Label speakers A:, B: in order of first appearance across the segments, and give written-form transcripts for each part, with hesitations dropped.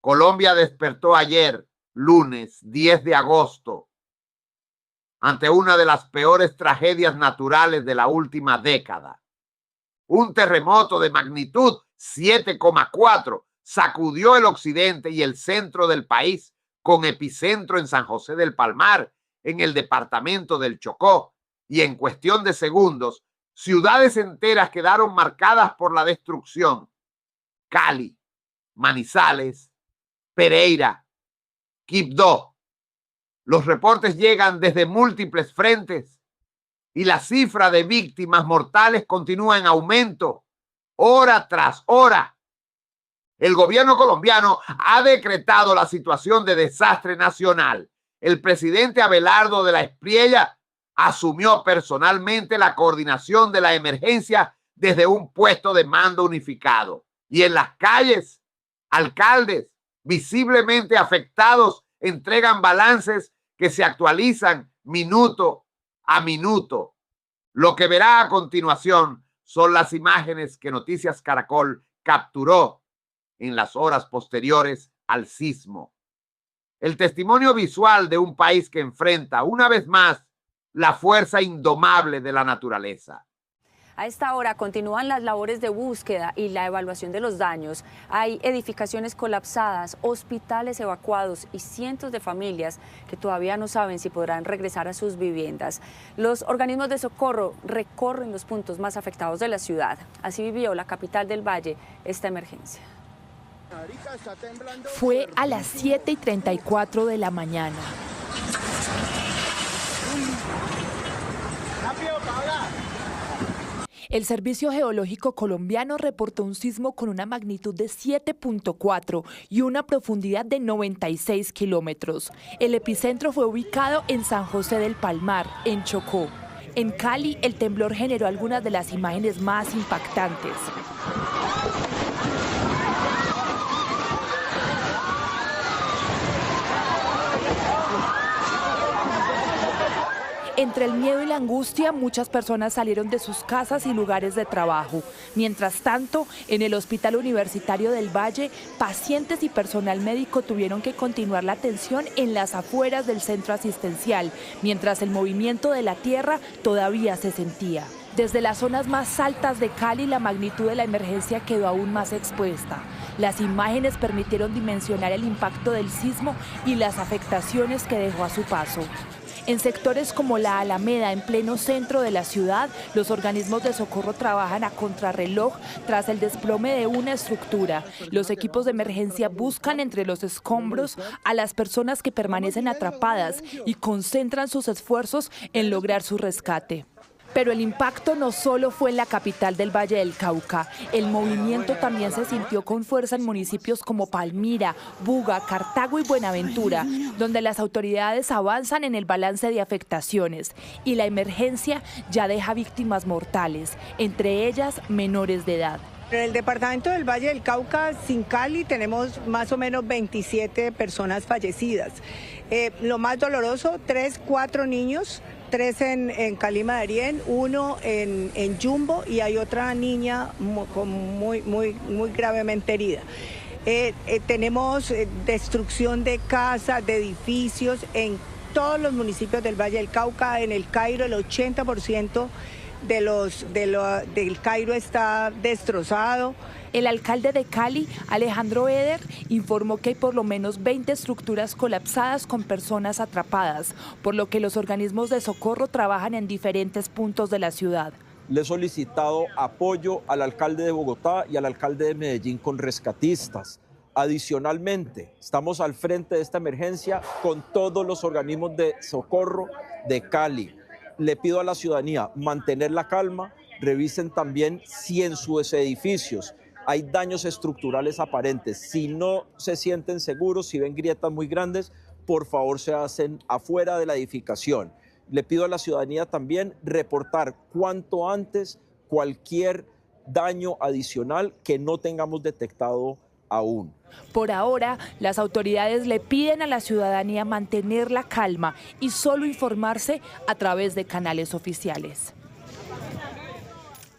A: Colombia despertó ayer, lunes 10 de agosto, ante una de las peores tragedias naturales de la última década. Un terremoto de magnitud 7,4 sacudió el occidente y el centro del país, con epicentro en San José del Palmar, en el departamento del Chocó, y en cuestión de segundos, ciudades enteras quedaron marcadas por la destrucción. Cali, Manizales, Pereira, Quibdó. Los reportes llegan desde múltiples frentes y la cifra de víctimas mortales continúa en aumento, hora tras hora. El gobierno colombiano ha decretado la situación de desastre nacional. El presidente Abelardo de la Espriella asumió personalmente la coordinación de la emergencia desde un puesto de mando unificado. Y en las calles, alcaldes visiblemente afectados entregan balances que se actualizan minuto a minuto. Lo que verá a continuación son las imágenes que Noticias Caracol capturó en las horas posteriores al sismo. El testimonio visual de un país que enfrenta una vez más la fuerza indomable de la naturaleza.
B: A esta hora continúan las labores de búsqueda y la evaluación de los daños. Hay edificaciones colapsadas, hospitales evacuados y cientos de familias que todavía no saben si podrán regresar a sus viviendas. Los organismos de socorro recorren los puntos más afectados de la ciudad. Así vivió la capital del Valle esta emergencia.
C: Fue a las 7:34 de la mañana. El Servicio Geológico Colombiano reportó un sismo con una magnitud de 7.4 y una profundidad de 96 kilómetros. El epicentro fue ubicado en San José del Palmar, en Chocó. En Cali, el temblor generó algunas de las imágenes más impactantes. Entre el miedo y la angustia, muchas personas salieron de sus casas y lugares de trabajo. Mientras tanto, en el Hospital Universitario del Valle, pacientes y personal médico tuvieron que continuar la atención en las afueras del centro asistencial, mientras el movimiento de la tierra todavía se sentía. Desde las zonas más altas de Cali, la magnitud de la emergencia quedó aún más expuesta. Las imágenes permitieron dimensionar el impacto del sismo y las afectaciones que dejó a su paso. En sectores como la Alameda, en pleno centro de la ciudad, los organismos de socorro trabajan a contrarreloj tras el desplome de una estructura. Los equipos de emergencia buscan entre los escombros a las personas que permanecen atrapadas y concentran sus esfuerzos en lograr su rescate. Pero el impacto no solo fue en la capital del Valle del Cauca. El movimiento también se sintió con fuerza en municipios como Palmira, Buga, Cartago y Buenaventura, donde las autoridades avanzan en el balance de afectaciones y la emergencia ya deja víctimas mortales, entre ellas menores de edad.
D: En el departamento del Valle del Cauca, sin Cali, tenemos más o menos 27 personas fallecidas. Lo más doloroso, 4 niños. 3 en Calima de Arién, 1 en Yumbo y hay otra niña muy gravemente herida. Tenemos destrucción de casas, de edificios en todos los municipios del Valle del Cauca. En el Cairo el 80% del Cairo está destrozado.
C: El alcalde de Cali, Alejandro Eder, informó que hay por lo menos 20 estructuras colapsadas con personas atrapadas, por lo que los organismos de socorro trabajan en diferentes puntos de la ciudad.
E: Le he solicitado apoyo al alcalde de Bogotá y al alcalde de Medellín con rescatistas. Adicionalmente, estamos al frente de esta emergencia con todos los organismos de socorro de Cali. Le pido a la ciudadanía mantener la calma, revisen también si en sus edificios hay daños estructurales aparentes. Si no se sienten seguros, si ven grietas muy grandes, por favor se hacen afuera de la edificación. Le pido a la ciudadanía también reportar cuanto antes cualquier daño adicional que no tengamos detectado aún.
C: Por ahora, las autoridades le piden a la ciudadanía mantener la calma y solo informarse a través de canales oficiales.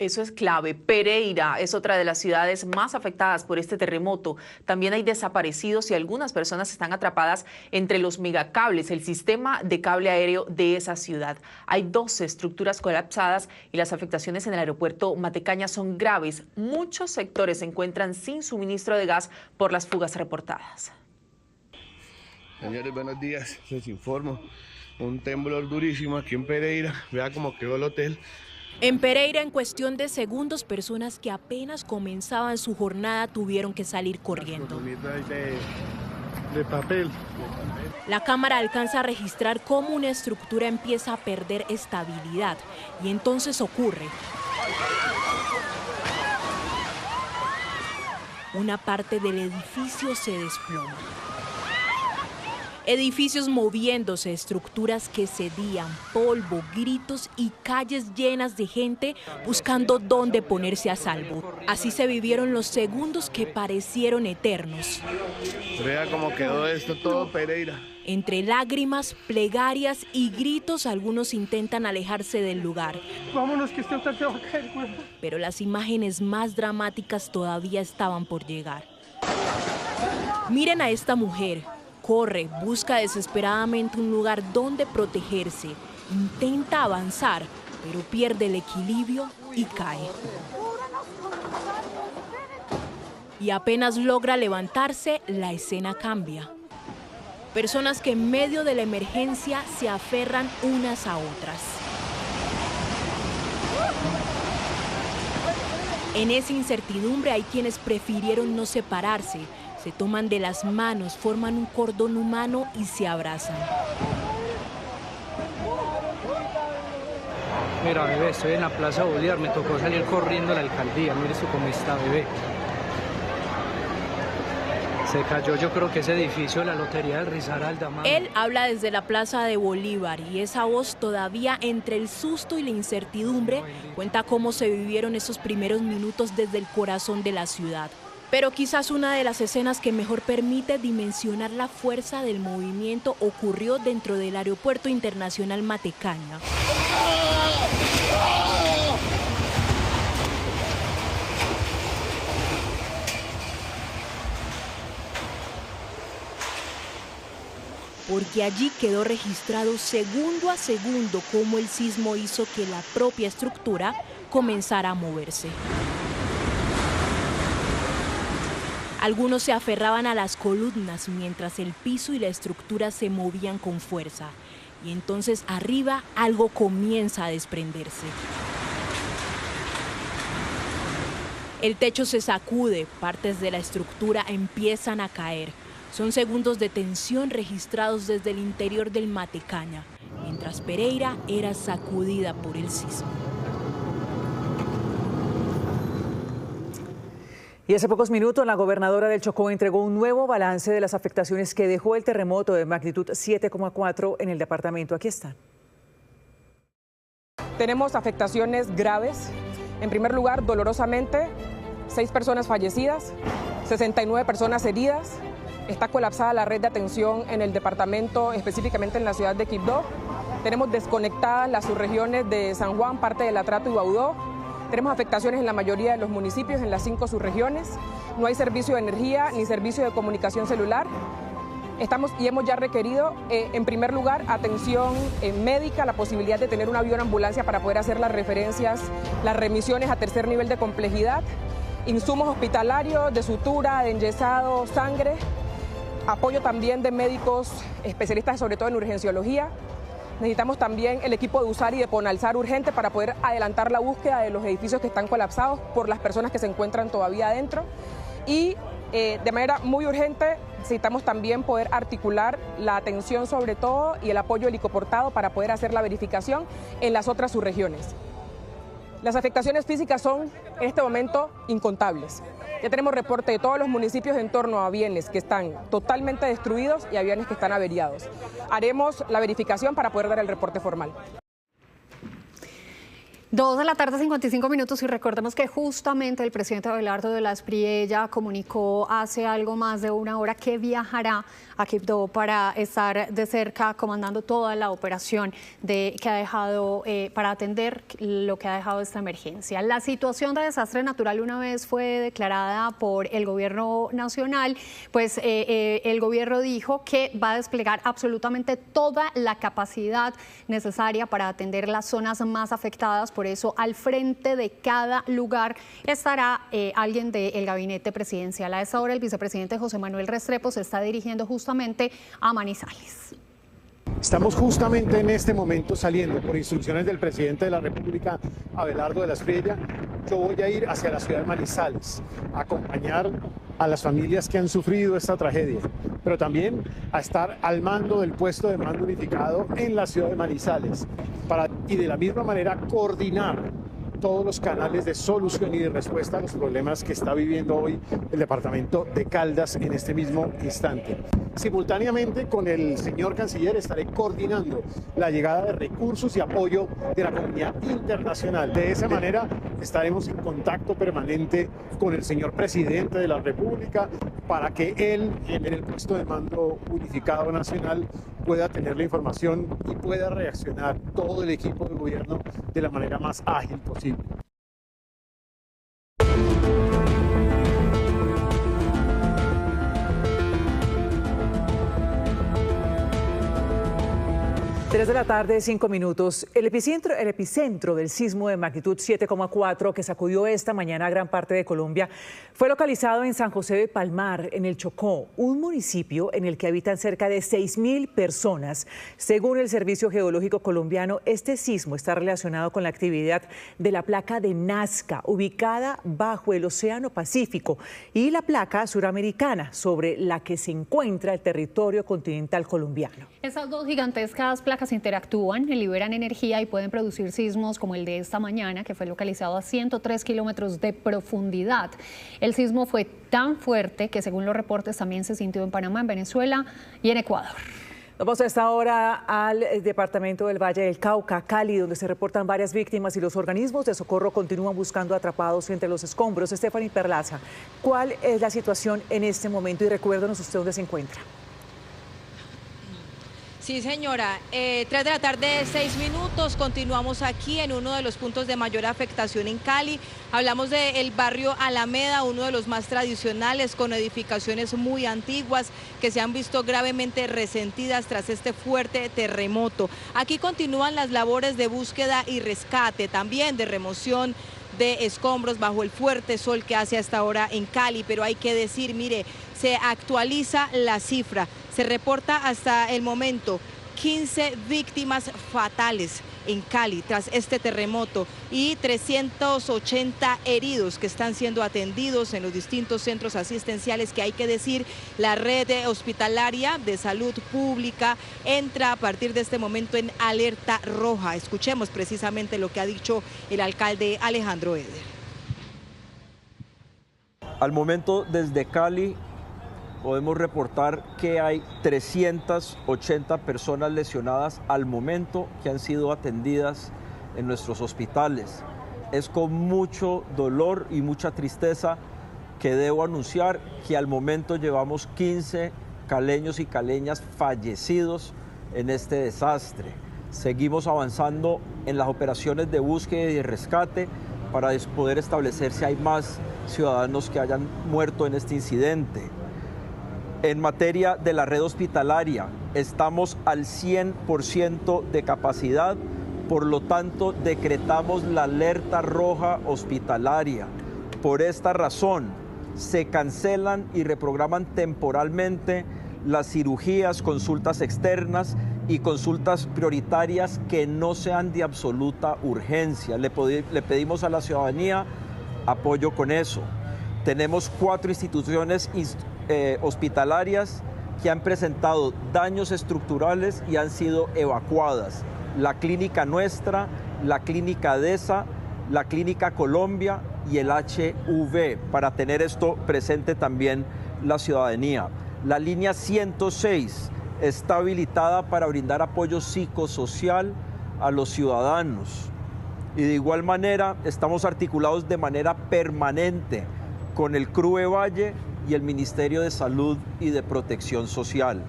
F: Eso es clave. Pereira es otra de las ciudades más afectadas por este terremoto. También hay desaparecidos y algunas personas están atrapadas entre los megacables, el sistema de cable aéreo de esa ciudad. Hay 12 estructuras colapsadas y las afectaciones en el aeropuerto Matecaña son graves. Muchos sectores se encuentran sin suministro de gas por las fugas reportadas.
G: Señores, buenos días. Les informo. Un temblor durísimo aquí en Pereira. Vea cómo quedó el hotel.
H: En Pereira, en cuestión de segundos, personas que apenas comenzaban su jornada tuvieron que salir corriendo.
G: De papel.
H: La cámara alcanza a registrar cómo una estructura empieza a perder estabilidad y entonces ocurre. Una parte del edificio se desploma. Edificios moviéndose, estructuras que cedían, polvo, gritos y calles llenas de gente buscando dónde ponerse a salvo. Así se vivieron los segundos que parecieron eternos.
G: Vea cómo quedó esto todo, Pereira.
H: Entre lágrimas, plegarias y gritos, algunos intentan alejarse del lugar.
G: Vámonos, que este hotel se va a caer, güey.
H: Pero las imágenes más dramáticas todavía estaban por llegar. Miren a esta mujer. Corre, busca desesperadamente un lugar donde protegerse, intenta avanzar, pero pierde el equilibrio y cae. Y apenas logra levantarse, la escena cambia. Personas que en medio de la emergencia se aferran unas a otras. En esa incertidumbre hay quienes prefirieron no separarse. Se toman de las manos, forman un cordón humano y se abrazan.
I: Mira, bebé, estoy en la Plaza Bolívar, me tocó salir corriendo a la alcaldía. Mire esto cómo está, bebé. Se cayó, yo creo que ese edificio de la Lotería del Risaralda.
H: Él habla desde la Plaza de Bolívar y esa voz todavía entre el susto y la incertidumbre cuenta cómo se vivieron esos primeros minutos desde el corazón de la ciudad. Pero quizás una de las escenas que mejor permite dimensionar la fuerza del movimiento ocurrió dentro del Aeropuerto Internacional Matecaña. Porque allí quedó registrado segundo a segundo cómo el sismo hizo que la propia estructura comenzara a moverse. Algunos se aferraban a las columnas mientras el piso y la estructura se movían con fuerza. Y entonces arriba algo comienza a desprenderse. El techo se sacude, partes de la estructura empiezan a caer. Son segundos de tensión registrados desde el interior del Matecaña, mientras Pereira era sacudida por el sismo.
J: Y hace pocos minutos la gobernadora del Chocó entregó un nuevo balance de las afectaciones que dejó el terremoto de magnitud 7,4 en el departamento. Aquí están.
K: Tenemos afectaciones graves. En primer lugar, dolorosamente, 6 personas fallecidas, 69 personas heridas. Está colapsada la red de atención en el departamento, específicamente en la ciudad de Quibdó. Tenemos desconectadas las subregiones de San Juan, parte del Atrato y Baudó. Tenemos afectaciones en la mayoría de los municipios, en las 5 subregiones. No hay servicio de energía ni servicio de comunicación celular. Hemos ya requerido, en primer lugar, atención médica, la posibilidad de tener un avión ambulancia para poder hacer las referencias, las remisiones a tercer nivel de complejidad, insumos hospitalarios, de sutura, de enyesado, sangre, apoyo también de médicos especialistas, sobre todo en urgenciología. Necesitamos también el equipo de USAR y de PONALSAR urgente para poder adelantar la búsqueda de los edificios que están colapsados por las personas que se encuentran todavía adentro. Y de manera muy urgente necesitamos también poder articular la atención sobre todo y el apoyo helicoportado para poder hacer la verificación en las otras subregiones. Las afectaciones físicas son en este momento incontables. Ya tenemos reporte de todos los municipios en torno a aviones que están totalmente destruidos y aviones que están averiados. Haremos la verificación para poder dar el reporte formal.
L: 2 de la tarde, 55 minutos, y recordemos que justamente el presidente Abelardo de la Espriella comunicó hace algo más de una hora que viajará a Quibdó para estar de cerca comandando toda la operación que ha dejado para atender lo que ha dejado esta emergencia. La situación de desastre natural, una vez fue declarada por el gobierno nacional, pues el gobierno dijo que va a desplegar absolutamente toda la capacidad necesaria para atender las zonas más afectadas. Por eso, al frente de cada lugar estará alguien del gabinete presidencial. A esta hora, el vicepresidente José Manuel Restrepo se está dirigiendo justamente a Manizales.
M: Estamos justamente en este momento saliendo por instrucciones del presidente de la República, Abelardo de la Espriella. Yo voy a ir hacia la ciudad de Manizales a acompañar a las familias que han sufrido esta tragedia, pero también a estar al mando del puesto de mando unificado en la ciudad de Manizales y de la misma manera coordinar todos los canales de solución y de respuesta a los problemas que está viviendo hoy el departamento de Caldas en este mismo instante. Simultáneamente con el señor canciller estaré coordinando la llegada de recursos y apoyo de la comunidad internacional. De esa manera estaremos en contacto permanente con el señor presidente de la República para que él, en el puesto de mando unificado nacional, pueda tener la información y pueda reaccionar todo el equipo de gobierno de la manera más ágil posible.
J: 3 de la tarde, 5 minutos. El epicentro del sismo de magnitud 7,4 que sacudió esta mañana a gran parte de Colombia fue localizado en San José de Palmar, en el Chocó, un municipio en el que habitan cerca de 6.000 personas. Según el Servicio Geológico Colombiano, este sismo está relacionado con la actividad de la placa de Nazca, ubicada bajo el Océano Pacífico, y la placa suramericana, sobre la que se encuentra el territorio continental colombiano.
L: Esas dos gigantescas placas interactúan, liberan energía y pueden producir sismos como el de esta mañana, que fue localizado a 103 kilómetros de profundidad. El sismo fue tan fuerte que, según los reportes, también se sintió en Panamá, en Venezuela y en Ecuador.
J: Vamos a esta hora al departamento del Valle del Cauca, Cali, donde se reportan varias víctimas y los organismos de socorro continúan buscando atrapados entre los escombros. Stephanie Perlaza, ¿cuál es la situación en este momento? Y recuérdanos usted dónde se encuentra.
N: Sí, señora. 3 de la tarde, 6 minutos. Continuamos aquí en uno de los puntos de mayor afectación en Cali. Hablamos del barrio Alameda, uno de los más tradicionales, con edificaciones muy antiguas que se han visto gravemente resentidas tras este fuerte terremoto. Aquí continúan las labores de búsqueda y rescate, también de remoción de escombros bajo el fuerte sol que hace hasta ahora en Cali, pero hay que decir, mire, se actualiza la cifra, se reporta hasta el momento 15 víctimas fatales en Cali tras este terremoto y 380 heridos que están siendo atendidos en los distintos centros asistenciales, que hay que decir, la red hospitalaria de salud pública entra a partir de este momento en alerta roja. Escuchemos precisamente lo que ha dicho el alcalde Alejandro Eder.
E: Al momento, desde Cali podemos reportar que hay 380 personas lesionadas al momento que han sido atendidas en nuestros hospitales. Es con mucho dolor y mucha tristeza que debo anunciar que al momento llevamos 15 caleños y caleñas fallecidos en este desastre. Seguimos avanzando en las operaciones de búsqueda y de rescate para poder establecer si hay más ciudadanos que hayan muerto en este incidente. En materia de la red hospitalaria, estamos al 100% de capacidad, por lo tanto decretamos la alerta roja hospitalaria. Por esta razón, se cancelan y reprograman temporalmente las cirugías, consultas externas y consultas prioritarias que no sean de absoluta urgencia. Le pedimos a la ciudadanía apoyo con eso. Tenemos 4 instituciones hospitalarias que han presentado daños estructurales y han sido evacuadas. La Clínica Nuestra, la Clínica DESA, la Clínica Colombia y el HV, para tener esto presente también la ciudadanía. La línea 106 está habilitada para brindar apoyo psicosocial a los ciudadanos. Y de igual manera estamos articulados de manera permanente con el CRUE Valle y el Ministerio de Salud y de Protección Social.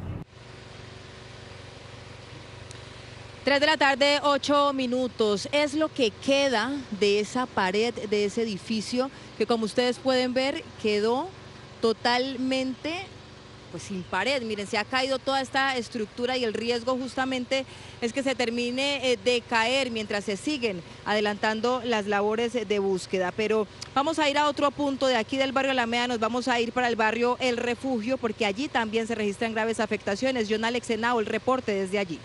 N: 3 de la tarde, 8 minutos. Es lo que queda de esa pared, de ese edificio, que como ustedes pueden ver, quedó totalmente pues sin pared. Miren, se ha caído toda esta estructura y el riesgo justamente es que se termine de caer mientras se siguen adelantando las labores de búsqueda. Pero vamos a ir a otro punto de aquí del barrio Alameda, nos vamos a ir para el barrio El Refugio, porque allí también se registran graves afectaciones. John Alex Henao, el reporte desde allí.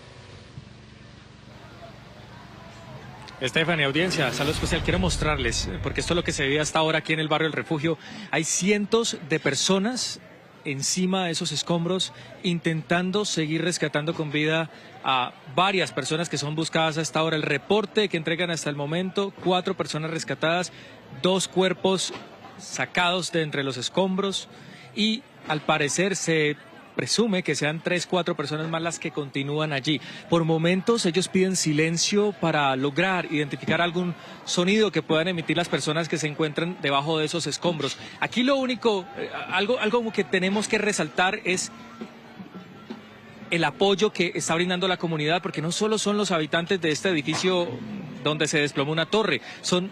O: Estefanía, audiencia, saludo especial. Quiero mostrarles, porque esto es lo que se vive hasta ahora aquí en el barrio El Refugio. Hay cientos de personas encima de esos escombros intentando seguir rescatando con vida a varias personas que son buscadas hasta ahora. El reporte que entregan hasta el momento: 4 personas rescatadas, 2 cuerpos sacados de entre los escombros y al parecer se presume que sean 3, 4 personas más las que continúan allí. Por momentos ellos piden silencio para lograr identificar algún sonido que puedan emitir las personas que se encuentran debajo de esos escombros. Aquí lo único, algo que tenemos que resaltar es el apoyo que está brindando la comunidad, porque no solo son los habitantes de este edificio donde se desplomó una torre, son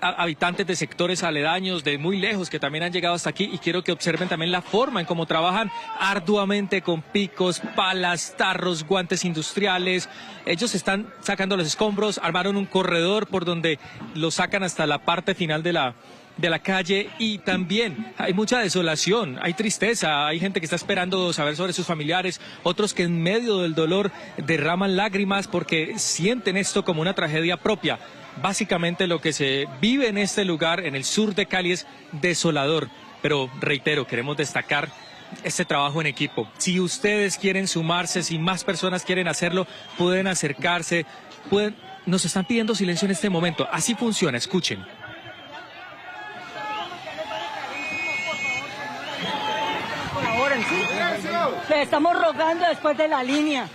O: habitantes de sectores aledaños, de muy lejos, que también han llegado hasta aquí, y quiero que observen también la forma en cómo trabajan arduamente con picos, palas, tarros, guantes industriales. Ellos están sacando los escombros, armaron un corredor por donde los sacan hasta la parte final de la calle, y también hay mucha desolación, hay tristeza, hay gente que está esperando saber sobre sus familiares, otros que en medio del dolor derraman lágrimas porque sienten esto como una tragedia propia. Básicamente lo que se vive en este lugar, en el sur de Cali, es desolador, pero reitero, queremos destacar este trabajo en equipo. Si ustedes quieren sumarse, si más personas quieren hacerlo, pueden acercarse, nos están pidiendo silencio en este momento. Así funciona, escuchen.
P: Le estamos rogando después de la línea.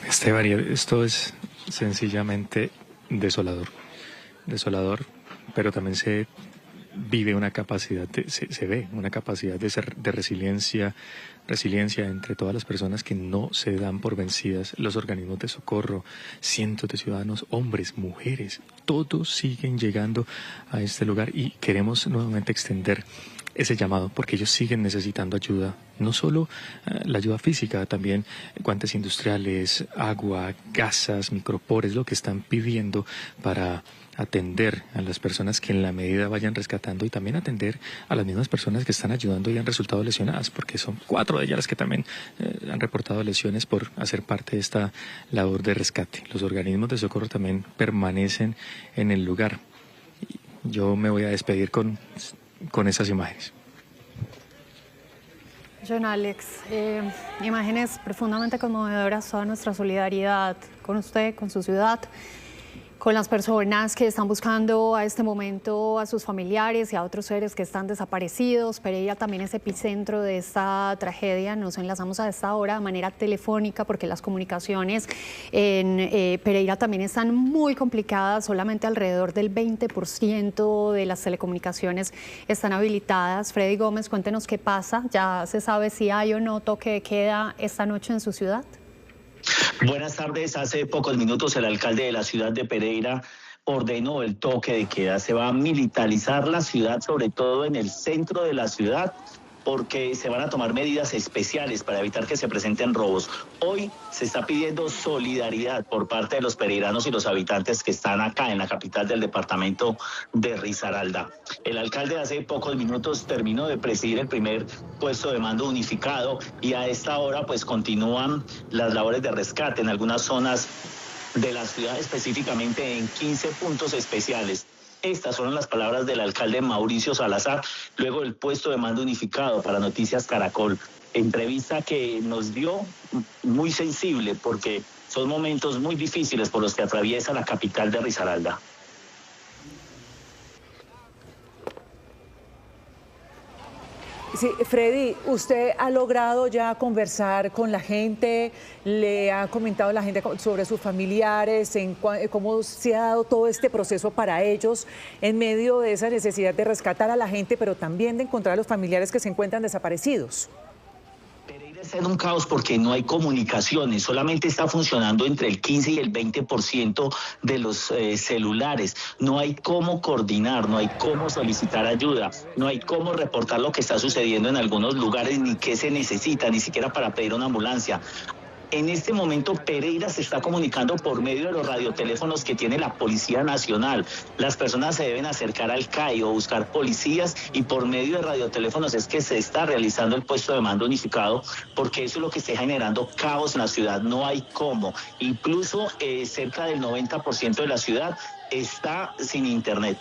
O: Estefanía, esto es sencillamente desolador, pero también se vive una capacidad, se ve una capacidad de resiliencia entre todas las personas que no se dan por vencidas, los organismos de socorro, cientos de ciudadanos, hombres, mujeres, todos siguen llegando a este lugar, y queremos nuevamente extender ese llamado porque ellos siguen necesitando ayuda, no solo la ayuda física, también guantes industriales, agua, gasas, micropores, lo que están pidiendo para atender a las personas que en la medida vayan rescatando, y también atender a las mismas personas que están ayudando y han resultado lesionadas, porque son 4 de ellas las que también han reportado lesiones por hacer parte de esta labor de rescate. Los organismos de socorro también permanecen en el lugar. Yo me voy a despedir con esas imágenes.
L: John Alex, imágenes profundamente conmovedoras, toda nuestra solidaridad con usted, con su ciudad, con las personas que están buscando a este momento a sus familiares y a otros seres que están desaparecidos. Pereira también es epicentro de esta tragedia. Nos enlazamos a esta hora de manera telefónica porque las comunicaciones en Pereira también están muy complicadas. Solamente alrededor del 20% de las telecomunicaciones están habilitadas. Freddy Gómez, cuéntenos qué pasa. ¿Ya se sabe si hay o no toque de queda esta noche en su ciudad?
Q: Buenas tardes. Hace pocos minutos el alcalde de la ciudad de Pereira ordenó el toque de queda. Se va a militarizar la ciudad, sobre todo en el centro de la ciudad, porque se van a tomar medidas especiales para evitar que se presenten robos. Hoy se está pidiendo solidaridad por parte de los pereiranos y los habitantes que están acá en la capital del departamento de Risaralda. El alcalde hace pocos minutos terminó de presidir el primer puesto de mando unificado y a esta hora pues continúan las labores de rescate en algunas zonas de la ciudad, específicamente en 15 puntos especiales. Estas fueron las palabras del alcalde Mauricio Salazar, luego del puesto de mando unificado para Noticias Caracol. Entrevista que nos dio muy sensible porque son momentos muy difíciles por los que atraviesa la capital de Risaralda.
J: Sí, Freddy, ¿usted ha logrado ya conversar con la gente? ¿Le ha comentado la gente sobre sus familiares? ¿Cómo se ha dado todo este proceso para ellos en medio de esa necesidad de rescatar a la gente, pero también de encontrar a los familiares que se encuentran desaparecidos?
Q: Está en un caos porque no hay comunicaciones, solamente está funcionando entre el 15 y el 20% de los celulares. No hay cómo coordinar, no hay cómo solicitar ayuda, no hay cómo reportar lo que está sucediendo en algunos lugares, ni qué se necesita, ni siquiera para pedir una ambulancia. En este momento Pereira se está comunicando por medio de los radioteléfonos que tiene la Policía Nacional. Las personas se deben acercar al CAI o buscar policías y por medio de radioteléfonos es que se está realizando el puesto de mando unificado porque eso es lo que está generando caos en la ciudad. No hay cómo. Incluso cerca del 90% de la ciudad está sin internet.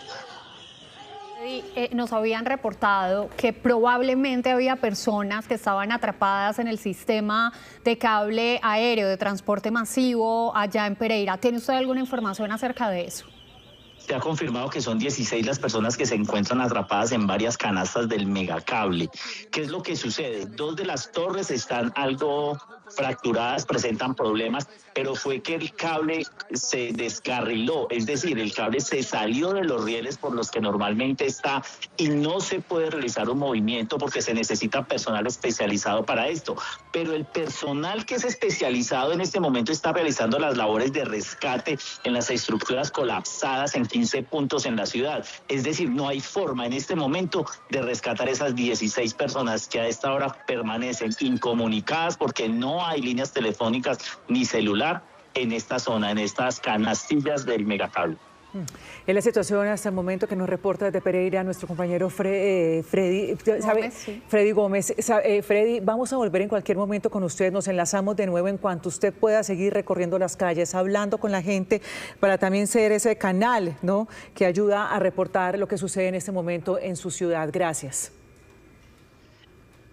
L: Nos habían reportado que probablemente había personas que estaban atrapadas en el sistema de cable aéreo de transporte masivo allá en Pereira. ¿Tiene usted alguna información acerca de eso?
Q: Se ha confirmado que son 16 las personas que se encuentran atrapadas en varias canastas del megacable. ¿Qué es lo que sucede? 2 de las torres están algo fracturadas, presentan problemas, pero fue que el cable se descarriló, es decir, el cable se salió de los rieles por los que normalmente está y no se puede realizar un movimiento porque se necesita personal especializado para esto. Pero el personal que es especializado en este momento está realizando las labores de rescate en las estructuras colapsadas en 15 puntos en la ciudad. Es decir, no hay forma en este momento de rescatar esas 16 personas que a esta hora permanecen incomunicadas porque no hay líneas telefónicas ni celular en esta zona, en estas canastillas del megacable.
J: En la situación hasta el momento que nos reporta desde Pereira nuestro compañero Freddy Gómez. Freddy, vamos a volver en cualquier momento con usted, nos enlazamos de nuevo en cuanto usted pueda seguir recorriendo las calles, hablando con la gente, para también ser ese canal, ¿no?, que ayuda a reportar lo que sucede en este momento en su ciudad. Gracias.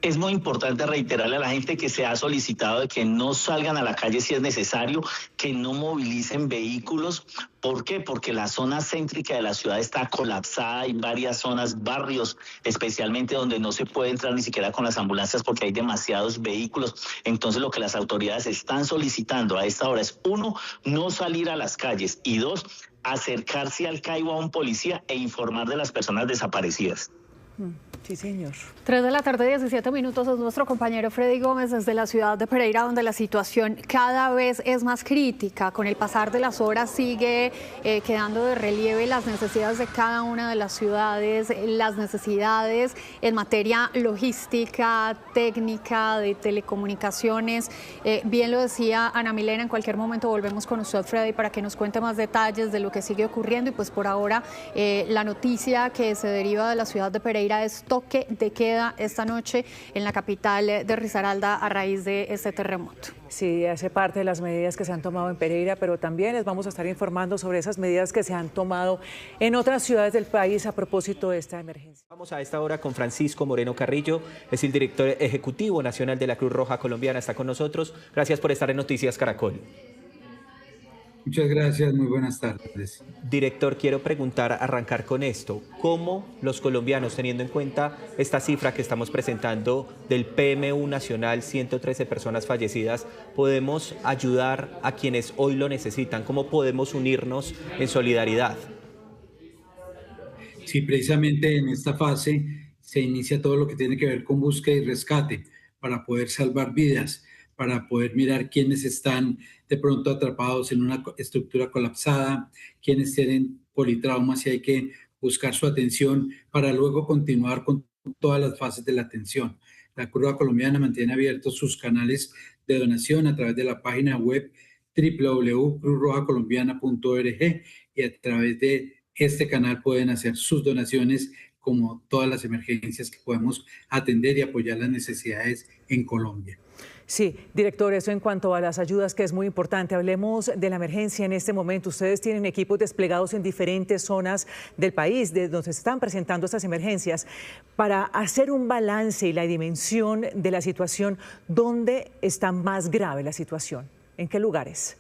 Q: Es muy importante reiterarle a la gente que se ha solicitado de que no salgan a la calle si es necesario, que no movilicen vehículos. ¿Por qué? Porque la zona céntrica de la ciudad está colapsada, hay varias zonas, barrios, especialmente donde no se puede entrar ni siquiera con las ambulancias porque hay demasiados vehículos. Entonces lo que las autoridades están solicitando a esta hora es, 1, no salir a las calles y 2, acercarse al CAI o a un policía e informar de las personas desaparecidas.
J: Sí, señor.
L: 3 de la tarde, 17 minutos, es nuestro compañero Freddy Gómez desde la ciudad de Pereira, donde la situación cada vez es más crítica. Con el pasar de las horas sigue quedando de relieve las necesidades de cada una de las ciudades, las necesidades en materia logística, técnica, de telecomunicaciones. Bien lo decía Ana Milena, en cualquier momento volvemos con usted, Freddy, para que nos cuente más detalles de lo que sigue ocurriendo. Y pues por ahora la noticia que se deriva de la ciudad de Pereira es toque de queda esta noche en la capital de Risaralda a raíz de este terremoto.
J: Sí, hace parte de las medidas que se han tomado en Pereira, pero también les vamos a estar informando sobre esas medidas que se han tomado en otras ciudades del país a propósito de esta emergencia.
R: Vamos a esta hora con Francisco Moreno Carrillo, es el director ejecutivo nacional de la Cruz Roja Colombiana, está con nosotros. Gracias por estar en Noticias Caracol.
S: Muchas gracias, muy buenas tardes.
R: Director, quiero arrancar con esto. ¿Cómo los colombianos, teniendo en cuenta esta cifra que estamos presentando del PMU nacional, 113 personas fallecidas, podemos ayudar a quienes hoy lo necesitan? ¿Cómo podemos unirnos en solidaridad?
S: Sí, precisamente en esta fase se inicia todo lo que tiene que ver con búsqueda y rescate para poder salvar vidas, para poder mirar quiénes están de pronto atrapados en una estructura colapsada, quiénes tienen politraumas y hay que buscar su atención para luego continuar con todas las fases de la atención. La Cruz Roja Colombiana mantiene abiertos sus canales de donación a través de la página web www.cruzrojacolombiana.org y a través de este canal pueden hacer sus donaciones como todas las emergencias que podemos atender y apoyar las necesidades en Colombia.
J: Sí, director, eso en cuanto a las ayudas, que es muy importante. Hablemos de la emergencia en este momento. Ustedes tienen equipos desplegados en diferentes zonas del país, de donde se están presentando estas emergencias, para hacer un balance y la dimensión de la situación. ¿Dónde está más grave la situación? ¿En qué lugares?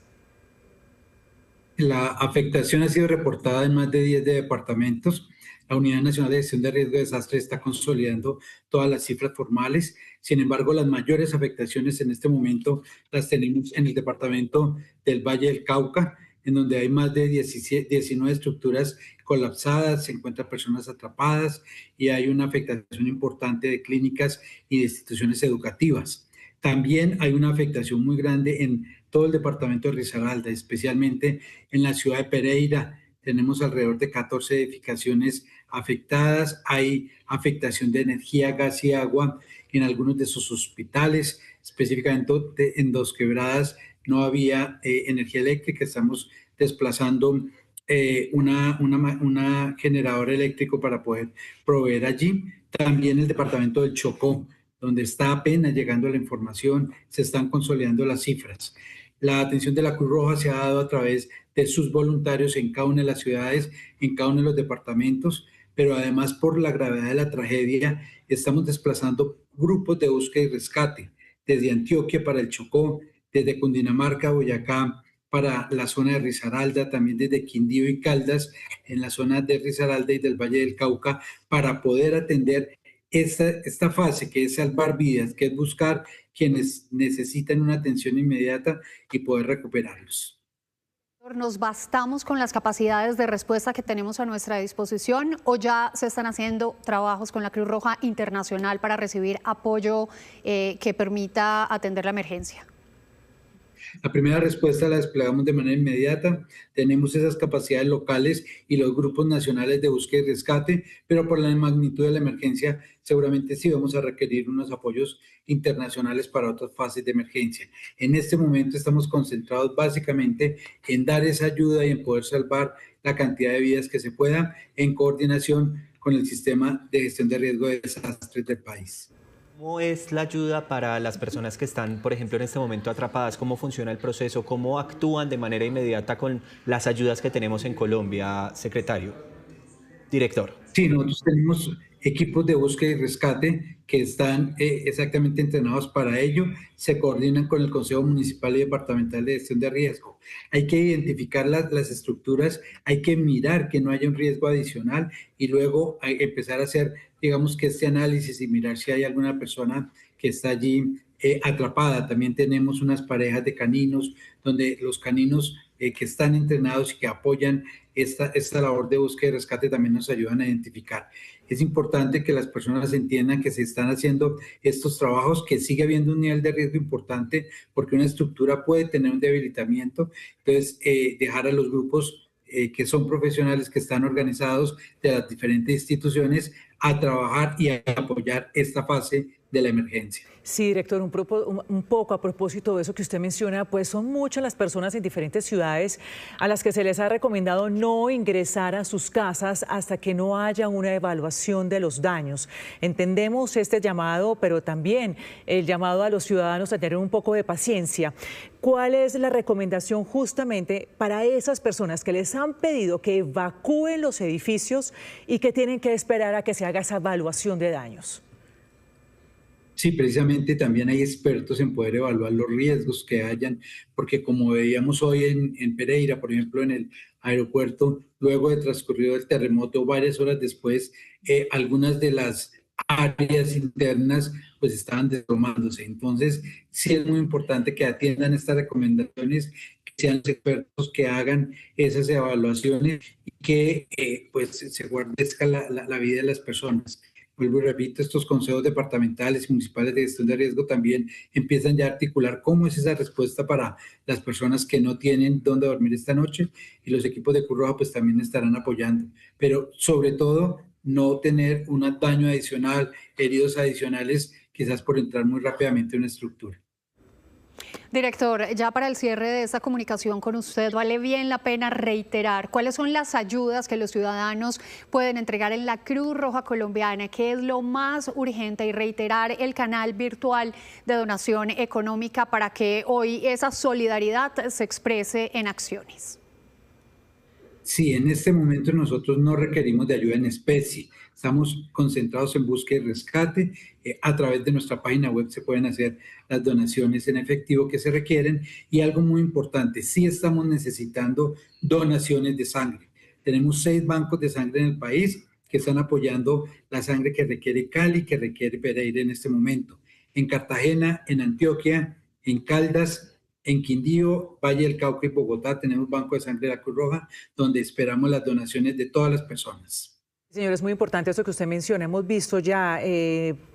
S: La afectación ha sido reportada en más de 10 departamentos. La Unidad Nacional de Gestión de Riesgo de Desastre está consolidando todas las cifras formales. Sin embargo, las mayores afectaciones en este momento las tenemos en el departamento del Valle del Cauca, en donde hay más de 19 estructuras colapsadas, se encuentran personas atrapadas y hay una afectación importante de clínicas y de instituciones educativas. También hay una afectación muy grande en todo el departamento de Risaralda, especialmente en la ciudad de Pereira. Tenemos alrededor de 14 edificaciones afectadas. Hay afectación de energía, gas y agua en algunos de sus hospitales, específicamente en Dos Quebradas no había energía eléctrica. Estamos desplazando una generador eléctrico para poder proveer allí. También el departamento del Chocó, donde está apenas llegando la información, se están consolidando las cifras. La atención de la Cruz Roja se ha dado a través de sus voluntarios en cada una de las ciudades, en cada uno de los departamentos, pero además por la gravedad de la tragedia estamos desplazando grupos de búsqueda y rescate, desde Antioquia para el Chocó, desde Cundinamarca, Boyacá, para la zona de Risaralda, también desde Quindío y Caldas, en la zona de Risaralda y del Valle del Cauca, para poder atender esta fase que es salvar vidas, que es buscar quienes necesitan una atención inmediata y poder recuperarlos.
L: ¿Nos bastamos con las capacidades de respuesta que tenemos a nuestra disposición o ya se están haciendo trabajos con la Cruz Roja Internacional para recibir apoyo que permita atender la emergencia?
S: La primera respuesta la desplegamos de manera inmediata. Tenemos esas capacidades locales y los grupos nacionales de búsqueda y rescate, pero por la magnitud de la emergencia seguramente sí vamos a requerir unos apoyos internacionales para otras fases de emergencia. En este momento estamos concentrados básicamente en dar esa ayuda y en poder salvar la cantidad de vidas que se pueda en coordinación con el sistema de gestión de riesgo de desastres del país.
R: ¿Cómo es la ayuda para las personas que están, por ejemplo, en este momento atrapadas? ¿Cómo funciona el proceso? ¿Cómo actúan de manera inmediata con las ayudas que tenemos en Colombia, secretario? Director.
S: Sí, nosotros tenemos equipos de búsqueda y rescate que están exactamente entrenados para ello, se coordinan con el Consejo Municipal y Departamental de Gestión de Riesgo. Hay que identificar las estructuras, hay que mirar que no haya un riesgo adicional y luego empezar a hacer, digamos que este análisis y mirar si hay alguna persona que está allí atrapada. También tenemos unas parejas de caninos, donde los caninos que están entrenados y que apoyan esta labor de búsqueda y rescate también nos ayudan a identificar. Es importante que las personas entiendan que se están haciendo estos trabajos, que sigue habiendo un nivel de riesgo importante porque una estructura puede tener un debilitamiento. Entonces, dejar a los grupos que son profesionales, que están organizados de las diferentes instituciones, a trabajar y a apoyar esta fase de la emergencia.
J: Sí, director, un poco a propósito de eso que usted menciona, pues son muchas las personas en diferentes ciudades a las que se les ha recomendado no ingresar a sus casas hasta que no haya una evaluación de los daños. Entendemos este llamado, pero también el llamado a los ciudadanos a tener un poco de paciencia. ¿Cuál es la recomendación justamente para esas personas que les han pedido que evacúen los edificios y que tienen que esperar a que se haga esa evaluación de daños?
S: Sí, precisamente también hay expertos en poder evaluar los riesgos que hayan, porque como veíamos hoy en Pereira, por ejemplo, en el aeropuerto, luego de transcurrido el terremoto, varias horas después, algunas de las áreas internas pues estaban desplomándose. Entonces, sí es muy importante que atiendan estas recomendaciones, que sean los expertos que hagan esas evaluaciones y que pues se guardezca la vida de las personas. Vuelvo y repito, estos consejos departamentales y municipales de gestión de riesgo también empiezan ya a articular cómo es esa respuesta para las personas que no tienen dónde dormir esta noche, y los equipos de Cruz Roja pues también estarán apoyando. Pero sobre todo, no tener un daño adicional, heridos adicionales, quizás por entrar muy rápidamente en una estructura.
L: Director, ya para el cierre de esta comunicación con usted, vale bien la pena reiterar cuáles son las ayudas que los ciudadanos pueden entregar en la Cruz Roja Colombiana, qué es lo más urgente, y reiterar el canal virtual de donación económica para que hoy esa solidaridad se exprese en acciones.
S: Sí, en este momento nosotros no requerimos de ayuda en especie. Estamos concentrados en búsqueda y rescate. A través de nuestra página web se pueden hacer las donaciones en efectivo que se requieren. Y algo muy importante, sí estamos necesitando donaciones de sangre. Tenemos 6 bancos de sangre en el país que están apoyando la sangre que requiere Cali, que requiere Pereira en este momento. En Cartagena, en Antioquia, en Caldas, en Quindío, Valle del Cauca y Bogotá tenemos Banco de Sangre de la Cruz Roja, donde esperamos las donaciones de todas las personas.
J: Señor, es muy importante eso que usted menciona. Hemos visto ya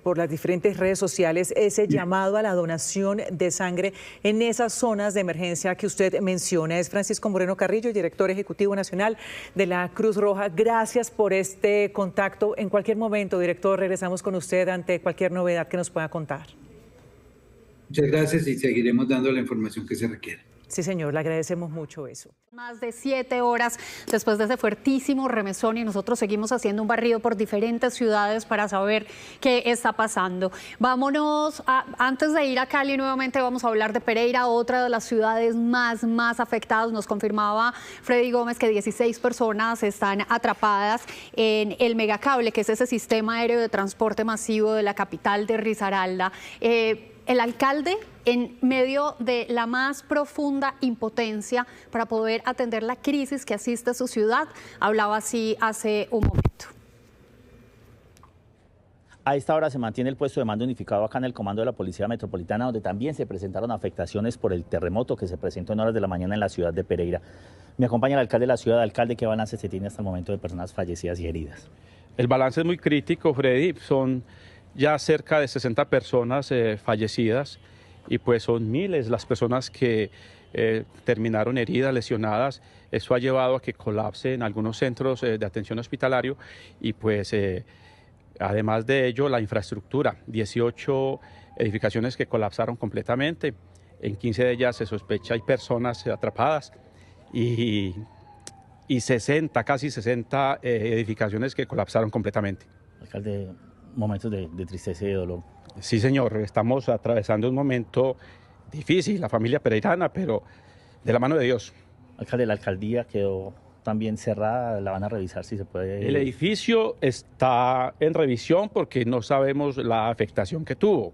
J: por las diferentes redes sociales ese llamado a la donación de sangre en esas zonas de emergencia que usted menciona. Es Francisco Moreno Carrillo, director ejecutivo nacional de la Cruz Roja. Gracias por este contacto. En cualquier momento, director, regresamos con usted ante cualquier novedad que nos pueda contar.
S: Muchas gracias y seguiremos dando la información que se requiere.
J: Sí, señor, le agradecemos mucho eso.
L: Más de 7 horas después de ese fuertísimo remesón, y nosotros seguimos haciendo un barrido por diferentes ciudades para saber qué está pasando. Vámonos, antes de ir a Cali nuevamente vamos a hablar de Pereira, otra de las ciudades más afectadas. Nos confirmaba Freddy Gómez que 16 personas están atrapadas en el megacable, que es ese sistema aéreo de transporte masivo de la capital de Risaralda. El alcalde, en medio de la más profunda impotencia para poder atender la crisis que asiste a su ciudad, hablaba así hace un momento.
T: A esta hora se mantiene el puesto de mando unificado acá en el Comando de la Policía Metropolitana, donde también se presentaron afectaciones por el terremoto que se presentó en horas de la mañana en la ciudad de Pereira. Me acompaña el alcalde de la ciudad. Alcalde, ¿qué balance se tiene hasta el momento de personas fallecidas y heridas?
U: El balance es muy crítico, Freddy. Son ya cerca de 60 personas fallecidas, y pues son miles las personas que terminaron heridas, lesionadas. Eso ha llevado a que colapse en algunos centros de atención hospitalario, y pues además de ello la infraestructura, 18 edificaciones que colapsaron completamente. En 15 de ellas se sospecha hay personas atrapadas, y 60, casi 60 edificaciones que colapsaron completamente.
T: Alcalde, momentos de tristeza y de dolor.
U: Sí, señor, estamos atravesando un momento difícil, la familia pereirana, pero de la mano de Dios.
T: Alcalde, la alcaldía quedó también cerrada, la van a revisar si se puede.
U: El edificio está en revisión porque no sabemos la afectación que tuvo,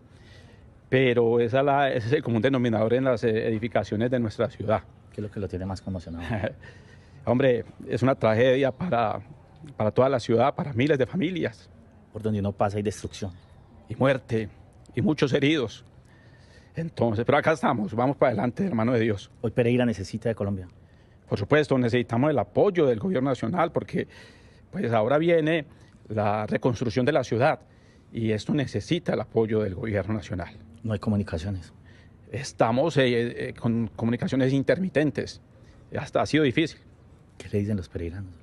U: pero ese es el común denominador en las edificaciones de nuestra ciudad.
T: ¿Qué es lo que lo tiene más conmocionado?
U: Hombre, es una tragedia para toda la ciudad, para miles de familias.
T: Por donde uno pasa hay destrucción.
U: Y muerte, y muchos heridos. Entonces, pero acá estamos, vamos para adelante de la mano de Dios.
T: Hoy Pereira necesita de Colombia.
U: Por supuesto, necesitamos el apoyo del gobierno nacional, porque pues ahora viene la reconstrucción de la ciudad, y esto necesita el apoyo del gobierno nacional.
T: No hay comunicaciones.
U: Estamos con comunicaciones intermitentes. Hasta ha sido difícil.
T: ¿Qué le dicen los pereiranos?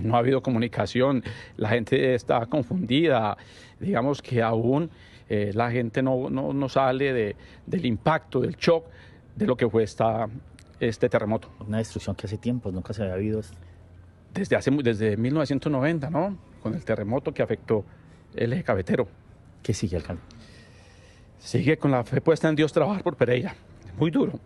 U: No ha habido comunicación, la gente está confundida, digamos que aún la gente no sale del impacto, del shock de lo que fue este terremoto.
T: Una destrucción que hace tiempo nunca se había habido.
U: Desde 1990, ¿no? Con el terremoto que afectó el eje cafetero.
T: ¿Qué sigue, alcalde?
U: Sigue con la fe puesta en Dios, trabajar por Pereira. Muy duro.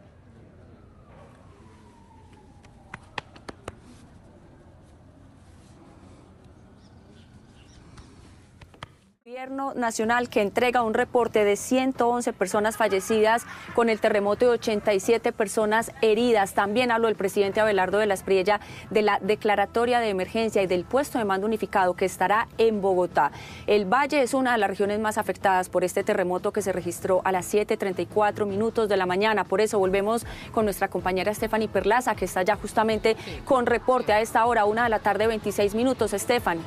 B: Gobierno nacional que entrega un reporte de 111 personas fallecidas con el terremoto y 87 personas heridas. También habló el presidente Abelardo de la Espriella de la declaratoria de emergencia y del puesto de mando unificado que estará en Bogotá. El Valle es una de las regiones más afectadas por este terremoto que se registró a las 7:34 minutos de la mañana. Por eso volvemos con nuestra compañera Stephanie Perlaza, que está ya justamente con reporte a esta hora, 1 de la tarde, 26 minutos. Stephanie.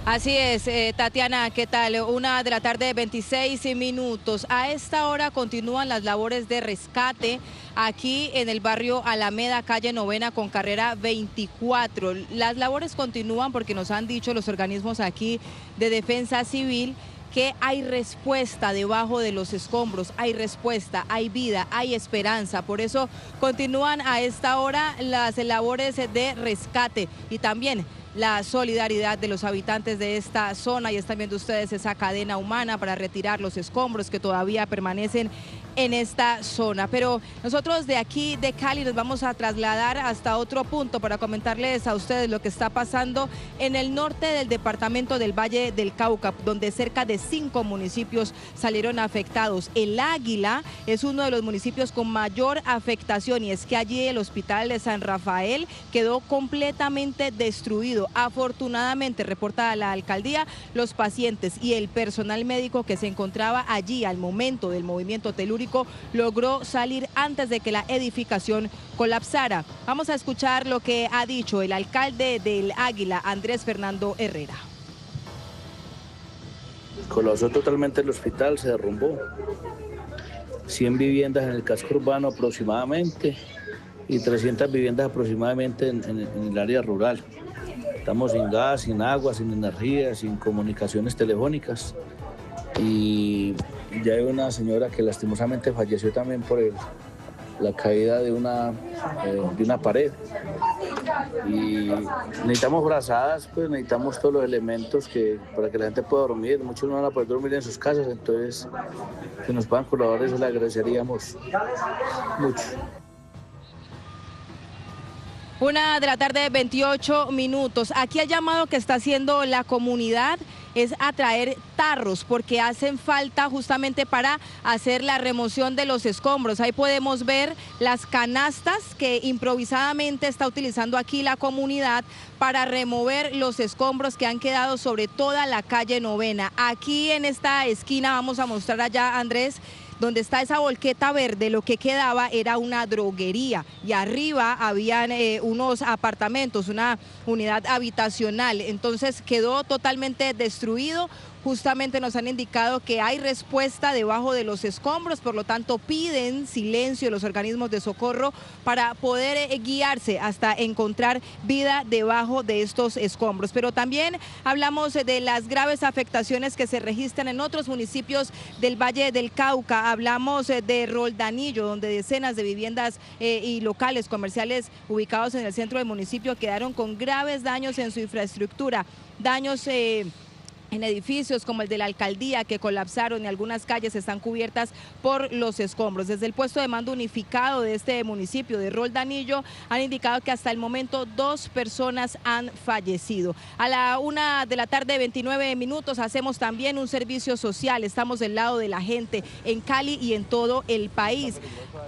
N: Así es, Tatiana, ¿qué tal? 1 de la tarde, 26 minutos. A esta hora continúan las labores de rescate aquí en el barrio Alameda, calle Novena con carrera 24. Las labores continúan porque nos han dicho los organismos aquí de defensa civil que hay respuesta debajo de los escombros, hay respuesta, hay vida, hay esperanza. Por eso continúan a esta hora las labores de rescate y también la solidaridad de los habitantes de esta zona. Y están viendo ustedes esa cadena humana para retirar los escombros que todavía permanecen en esta zona. Pero nosotros de aquí de Cali nos vamos a trasladar hasta otro punto para comentarles a ustedes lo que está pasando en el norte del departamento del Valle del Cauca, donde cerca de 5 municipios salieron afectados. El Águila es uno de los municipios con mayor afectación y es que allí el hospital de San Rafael quedó completamente destruido. Afortunadamente, reporta la alcaldía, los pacientes y el personal médico que se encontraba allí al momento del movimiento telúrico logró salir antes de que la edificación colapsara. Vamos a escuchar lo que ha dicho el alcalde del Águila, Andrés Fernando Herrera.
A: Colapsó totalmente el hospital, se derrumbó. 100 viviendas en el casco urbano aproximadamente y 300 viviendas aproximadamente en el área rural. Estamos sin gas, sin agua, sin energía, sin comunicaciones telefónicas. Y ya hay una señora que lastimosamente falleció también por la caída de una pared. Y necesitamos brazadas, pues necesitamos todos los elementos para que la gente pueda dormir. Muchos no van a poder dormir en sus casas, entonces si nos puedan colaborar eso le agradeceríamos mucho.
N: 1 de la tarde, 28 minutos. Aquí el llamado que está haciendo la comunidad es a traer tarros porque hacen falta justamente para hacer la remoción de los escombros. Ahí podemos ver las canastas que improvisadamente está utilizando aquí la comunidad para remover los escombros que han quedado sobre toda la calle Novena. Aquí en esta esquina vamos a mostrar allá, Andrés, donde está esa volqueta verde, lo que quedaba era una droguería y arriba habían unos apartamentos, una unidad habitacional. Entonces quedó totalmente destruido. Justamente nos han indicado que hay respuesta debajo de los escombros, por lo tanto piden silencio los organismos de socorro para poder guiarse hasta encontrar vida debajo de estos escombros. Pero también hablamos de las graves afectaciones que se registran en otros municipios del Valle del Cauca. Hablamos de Roldanillo, donde decenas de viviendas y locales comerciales ubicados en el centro del municipio quedaron con graves daños en su infraestructura, daños en edificios como el de la alcaldía que colapsaron y algunas calles están cubiertas por los escombros. Desde el puesto de mando unificado de este municipio de Roldanillo han indicado que hasta el momento 2 personas han fallecido. A la 1 de la tarde, 29 minutos, hacemos también un servicio social. Estamos del lado de la gente en Cali y en todo el país.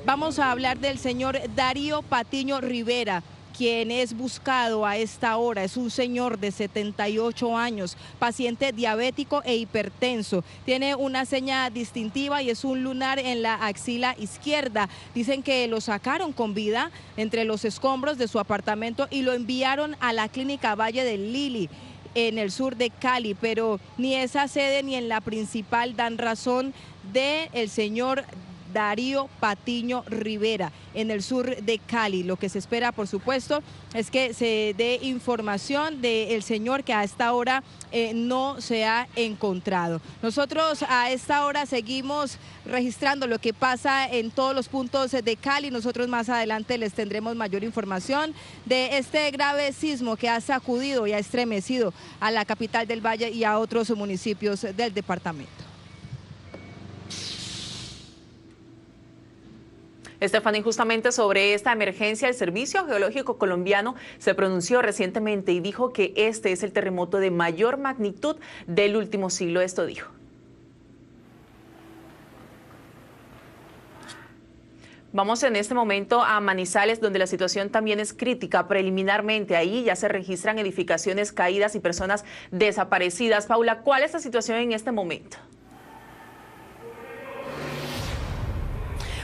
N: Vamos a hablar del señor Darío Patiño Rivera, quien es buscado a esta hora. Es un señor de 78 años, paciente diabético e hipertenso. Tiene una seña distintiva y es un lunar en la axila izquierda. Dicen que lo sacaron con vida entre los escombros de su apartamento y lo enviaron a la clínica Valle del Lili en el sur de Cali, pero ni esa sede ni en la principal dan razón del señor Darío Patiño Rivera en el sur de Cali. Lo que se espera, por supuesto, es que se dé información del señor que a esta hora no se ha encontrado. Nosotros a esta hora seguimos registrando lo que pasa en todos los puntos de Cali. Nosotros más adelante les tendremos mayor información de este grave sismo que ha sacudido y ha estremecido a la capital del Valle y a otros municipios del departamento.
F: Stephanie, justamente sobre esta emergencia, el Servicio Geológico Colombiano se pronunció recientemente y dijo que este es el terremoto de mayor magnitud del último siglo. Esto dijo. Vamos en este momento a Manizales, donde la situación también es crítica. Preliminarmente, ahí ya se registran edificaciones caídas y personas desaparecidas. Paula, ¿cuál es la situación en este momento?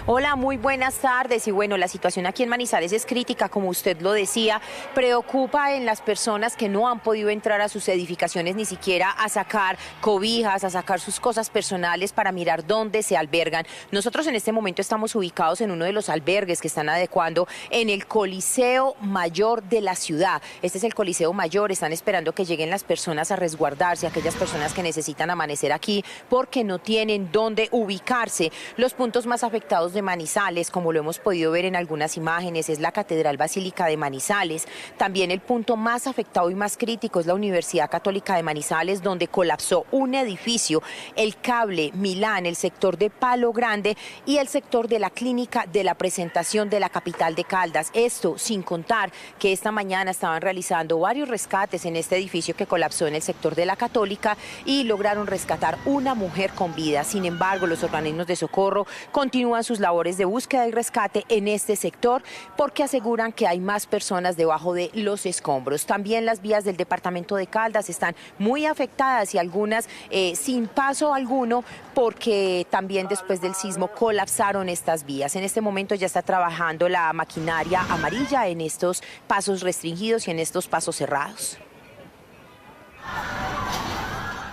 D: Hola, muy buenas tardes. Y bueno, la situación aquí en Manizales es crítica, como usted lo decía. Preocupa en las personas que no han podido entrar a sus edificaciones ni siquiera a sacar cobijas, a sacar sus cosas personales para mirar dónde se albergan. Nosotros en este momento estamos ubicados en uno de los albergues que están adecuando en el Coliseo Mayor de la ciudad. Este es el Coliseo Mayor. Están esperando que lleguen las personas a resguardarse, aquellas personas que necesitan amanecer aquí porque no tienen dónde ubicarse. Los puntos más afectados de Manizales, como lo hemos podido ver en algunas imágenes, es la Catedral Basílica de Manizales. También el punto más afectado y más crítico es la Universidad Católica de Manizales, donde colapsó un edificio, el Cable Milán, el sector de Palo Grande y el sector de la Clínica de la Presentación de la capital de Caldas. Esto sin contar que esta mañana estaban realizando varios rescates en este edificio que colapsó en el sector de la Católica y lograron rescatar una mujer con vida. Sin embargo, los organismos de socorro continúan sus labores de búsqueda y rescate en este sector porque aseguran que hay más personas debajo de los escombros. También las vías del departamento de Caldas están muy afectadas y algunas sin paso alguno porque también después del sismo colapsaron estas vías. En este momento ya está trabajando la maquinaria amarilla en estos pasos restringidos y en estos pasos cerrados.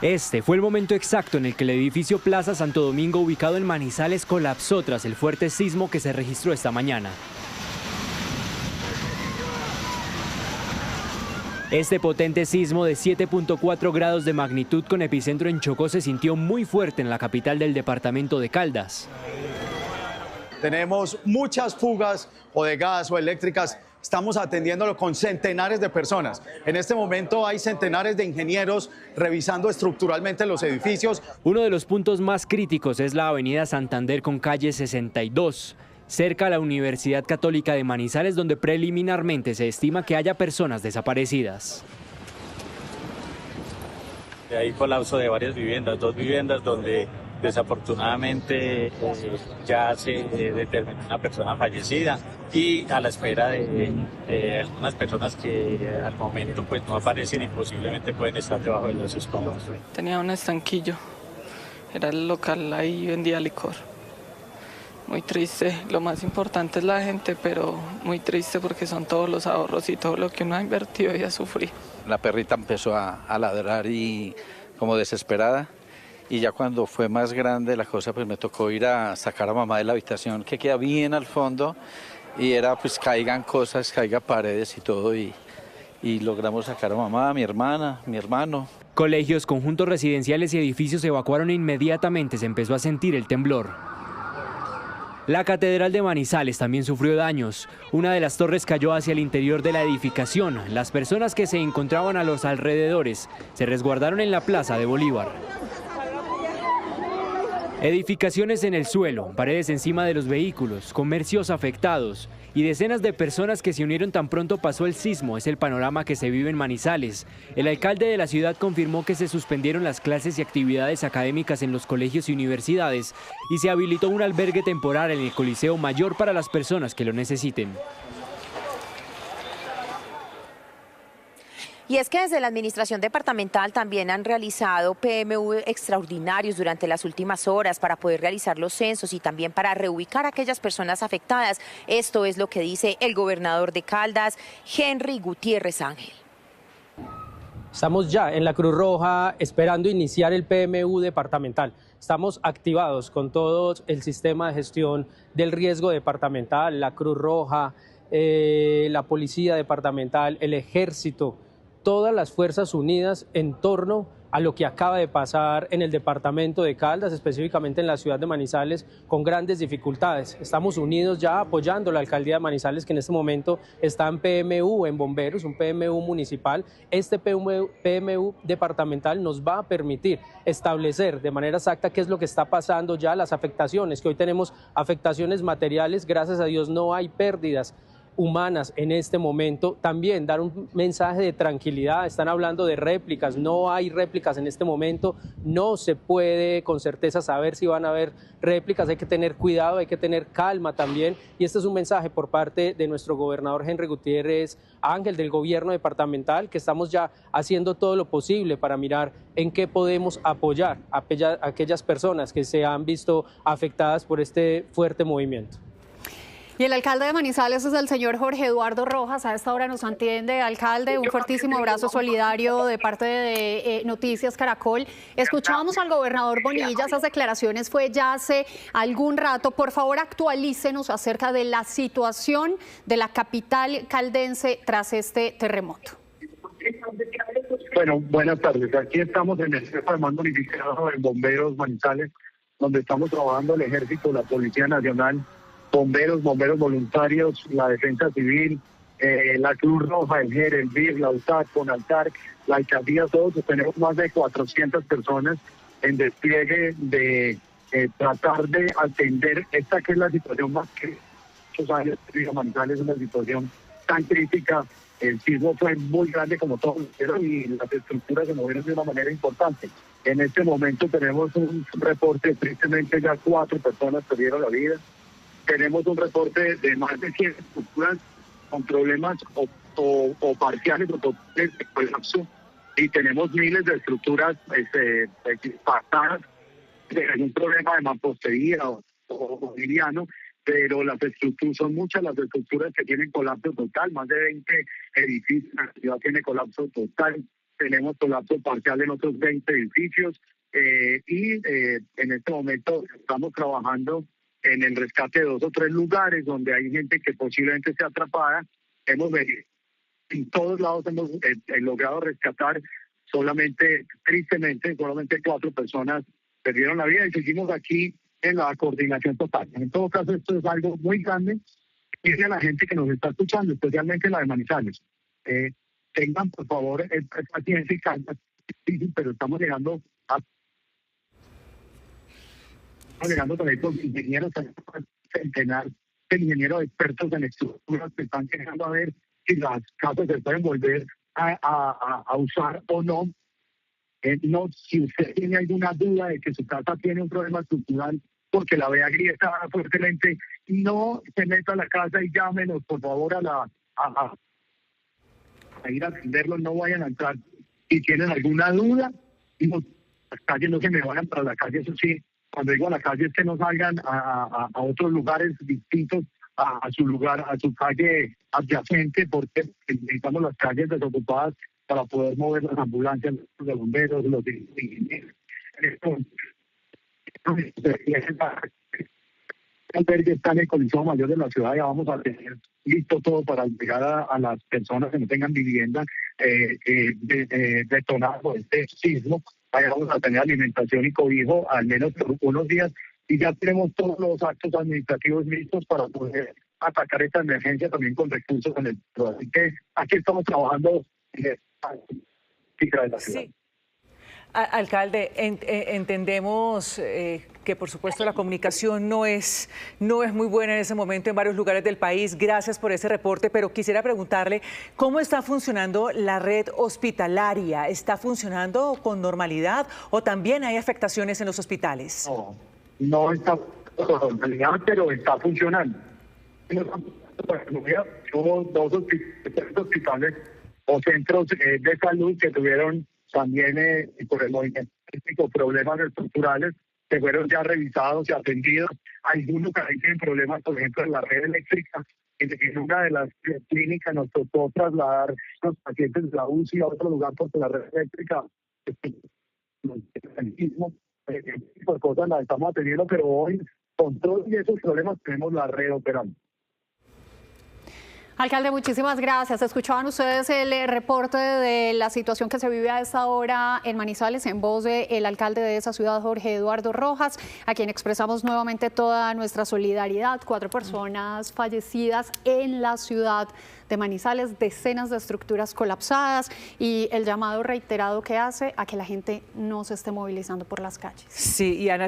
V: Este fue el momento exacto en el que el edificio Plaza Santo Domingo, ubicado en Manizales, colapsó tras el fuerte sismo que se registró esta mañana. Este potente sismo de 7.4 grados de magnitud con epicentro en Chocó se sintió muy fuerte en la capital del departamento de Caldas.
W: Tenemos muchas fugas o de gas o eléctricas. Estamos atendiéndolo con centenares de personas. En este momento hay centenares de ingenieros revisando estructuralmente los edificios.
V: Uno de los puntos más críticos es la avenida Santander con calle 62, cerca a la Universidad Católica de Manizales, donde preliminarmente se estima que haya personas desaparecidas.
T: Hay colapso de varias viviendas, 2 viviendas donde desafortunadamente ya se determinó una persona fallecida y a la espera de algunas personas que al momento pues no aparecen y posiblemente pueden estar debajo de los escombros.
X: Tenía un estanquillo, era el local, ahí vendía licor. Muy triste, lo más importante es la gente, pero muy triste porque son todos los ahorros y todo lo que uno ha invertido y ha sufrido.
Y: La perrita empezó a ladrar y como desesperada. Y ya cuando fue más grande la cosa, pues me tocó ir a sacar a mamá de la habitación que queda bien al fondo y era pues caigan cosas, caigan paredes y todo y logramos sacar a mamá, a mi hermana, mi hermano.
V: Colegios, conjuntos residenciales y edificios se evacuaron e inmediatamente se empezó a sentir el temblor. La Catedral de Manizales también sufrió daños. Una de las torres cayó hacia el interior de la edificación. Las personas que se encontraban a los alrededores se resguardaron en la Plaza de Bolívar. Edificaciones en el suelo, paredes encima de los vehículos, comercios afectados y decenas de personas que se unieron tan pronto pasó el sismo. Es el panorama que se vive en Manizales. El alcalde de la ciudad confirmó que se suspendieron las clases y actividades académicas en los colegios y universidades y se habilitó un albergue temporal en el Coliseo Mayor para las personas que lo necesiten.
D: Y es que desde la administración departamental también han realizado PMU extraordinarios durante las últimas horas para poder realizar los censos y también para reubicar a aquellas personas afectadas. Esto es lo que dice el gobernador de Caldas, Henry Gutiérrez Ángel.
Z: Estamos ya en la Cruz Roja esperando iniciar el PMU departamental. Estamos activados con todo el sistema de gestión del riesgo departamental, la Cruz Roja, la Policía Departamental, el Ejército, todas las Fuerzas Unidas en torno a lo que acaba de pasar en el departamento de Caldas, específicamente en la ciudad de Manizales, con grandes dificultades. Estamos unidos ya apoyando la alcaldía de Manizales, que en este momento está en PMU, en bomberos, un PMU municipal. Este PMU departamental nos va a permitir establecer de manera exacta qué es lo que está pasando ya, las afectaciones, que hoy tenemos afectaciones materiales, gracias a Dios no hay pérdidas humanas en este momento. También dar un mensaje de tranquilidad. Están hablando de réplicas, no hay réplicas en este momento, no se puede con certeza saber si van a haber réplicas, hay que tener cuidado, hay que tener calma también, y este es un mensaje por parte de nuestro gobernador Henry Gutiérrez Ángel, del gobierno departamental, que estamos ya haciendo todo lo posible para mirar en qué podemos apoyar a aquellas personas que se han visto afectadas por este fuerte movimiento.
L: Y el alcalde de Manizales es el señor Jorge Eduardo Rojas. A esta hora nos atiende. Alcalde, un fuertísimo abrazo solidario de parte de Noticias Caracol. Escuchábamos al gobernador Bonilla, esas declaraciones fue ya hace algún rato. Por favor, actualícenos acerca de la situación de la capital caldense tras este terremoto.
C: Bueno, buenas tardes. Aquí estamos en el centro de mando unificado en Bomberos Manizales, donde estamos trabajando el Ejército, la Policía Nacional, bomberos voluntarios, la Defensa Civil, la Cruz Roja, el GER, el BIR, la USAC, CONALTAR, la alcaldía, todos. Tenemos más de 400 personas en despliegue de tratar de atender esta que es la situación más que muchos años de Manizales, es una situación tan crítica. El sismo fue muy grande como todos, y las estructuras se movieron de una manera importante. En este momento tenemos un reporte, tristemente ya 4 personas perdieron la vida. Tenemos un reporte de más de 100 estructuras con problemas o parciales o totales de colapso, y tenemos miles de estructuras impactadas. Hay un problema de mampostería o mobiliario, pero las estructuras, son muchas las estructuras que tienen colapso total. Más de 20 edificios en la ciudad tienen colapso total. Tenemos colapso parcial en otros 20 edificios, y en este momento estamos trabajando en el rescate de 2 o 3 lugares donde hay gente que posiblemente esté atrapada. Hemos venido en todos lados, hemos logrado rescatar. Tristemente, solamente 4 personas perdieron la vida, y seguimos aquí en la coordinación total. En todo caso, esto es algo muy grande. Y a la gente que nos está escuchando, especialmente la de Manizales, tengan por favor paciencia y calma, pero estamos llegando también con ingenieros, centenar de ingenieros expertos en estructuras que están llegando a ver si las casas se pueden volver a usar o no. Si usted tiene alguna duda de que su casa tiene un problema estructural porque la vea agrietada fuertemente, no se meta a la casa y llámenos por favor a ir a atenderlo. No vayan a entrar si tienen alguna duda, y las calles no se me vayan para la calle, eso sí. Cuando digo a la calle es que no salgan a otros lugares distintos a su lugar, a su calle adyacente, porque necesitamos las calles desocupadas para poder mover las ambulancias, los bomberos, los ingenieros. El está en el Consejo Mayor de la ciudad, ya vamos a tener listo todo para llegar a las personas que no tengan vivienda detonadas por este sismo. Ahí vamos a tener alimentación y cobijo al menos por unos días, y ya tenemos todos los actos administrativos listos para poder atacar esta emergencia también con recursos en el centro. Así que aquí estamos trabajando en esta de la ciudad.
J: Sí. Alcalde, entendemos que por supuesto la comunicación no es muy buena en ese momento en varios lugares del país. Gracias por ese reporte, pero quisiera preguntarle cómo está funcionando la red hospitalaria. ¿Está funcionando con normalidad o también hay afectaciones en los hospitales?
C: No está con normalidad, pero está funcionando. Hubo 2 hospitales o centros de salud que tuvieron también por el movimiento problemas estructurales, que fueron ya revisados y atendidos. Algunos que tienen problemas, por ejemplo, en la red eléctrica. En una de las clínicas nos tocó trasladar los pacientes de la UCI a otro lugar porque la red eléctrica, por cosas las estamos atendiendo, pero hoy con todos esos problemas tenemos la red operando.
L: Alcalde, muchísimas gracias. Escuchaban ustedes el reporte de la situación que se vive a esta hora en Manizales en voz del alcalde de esa ciudad, Jorge Eduardo Rojas, a quien expresamos nuevamente toda nuestra solidaridad. 4 personas fallecidas en la ciudad de Manizales, decenas de estructuras colapsadas y el llamado reiterado que hace a que la gente no se esté movilizando por las calles.
J: Sí, y a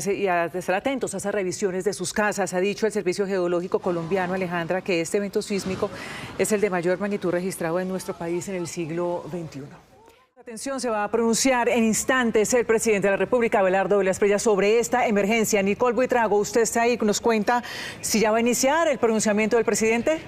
J: estar atentos a esas revisiones de sus casas. Ha dicho el Servicio Geológico Colombiano, Alejandra, que este evento sísmico es el de mayor magnitud registrado en nuestro país en el siglo XXI. Atención, se va a pronunciar en instantes el presidente de la República, Abelardo de la Espriella, sobre esta emergencia. Nicole Buitrago, usted está ahí, nos cuenta si ya va a iniciar el pronunciamiento del presidente.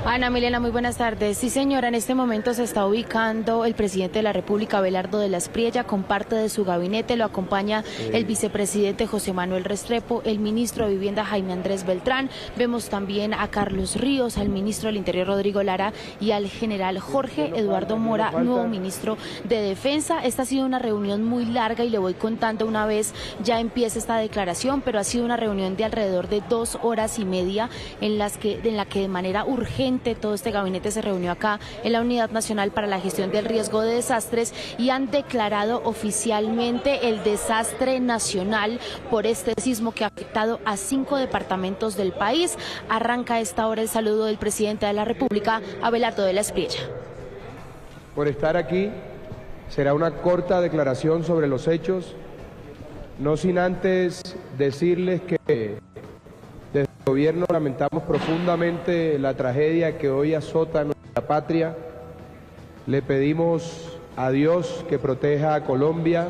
E: Ana Milena, muy buenas tardes. Sí, señora, en este momento se está ubicando el presidente de la República, Abelardo de la Espriella, con parte de su gabinete. Lo acompaña el vicepresidente José Manuel Restrepo, el ministro de Vivienda Jaime Andrés Beltrán. Vemos también a Carlos Ríos, al ministro del Interior Rodrigo Lara y al general Jorge Eduardo Mora, nuevo ministro de Defensa. Esta ha sido una reunión muy larga y le voy contando una vez ya empieza esta declaración, pero ha sido una reunión de alrededor de 2 horas y media en la que de manera urgente todo este gabinete se reunió acá en la Unidad Nacional para la Gestión del Riesgo de Desastres y han declarado oficialmente el desastre nacional por este sismo que ha afectado a 5 departamentos del país. Arranca a esta hora el saludo del presidente de la República, Abelardo de la Espriella.
G: Por estar aquí, será una corta declaración sobre los hechos, no sin antes decirles que desde el gobierno lamentamos profundamente la tragedia que hoy azota a nuestra patria. Le pedimos a Dios que proteja a Colombia,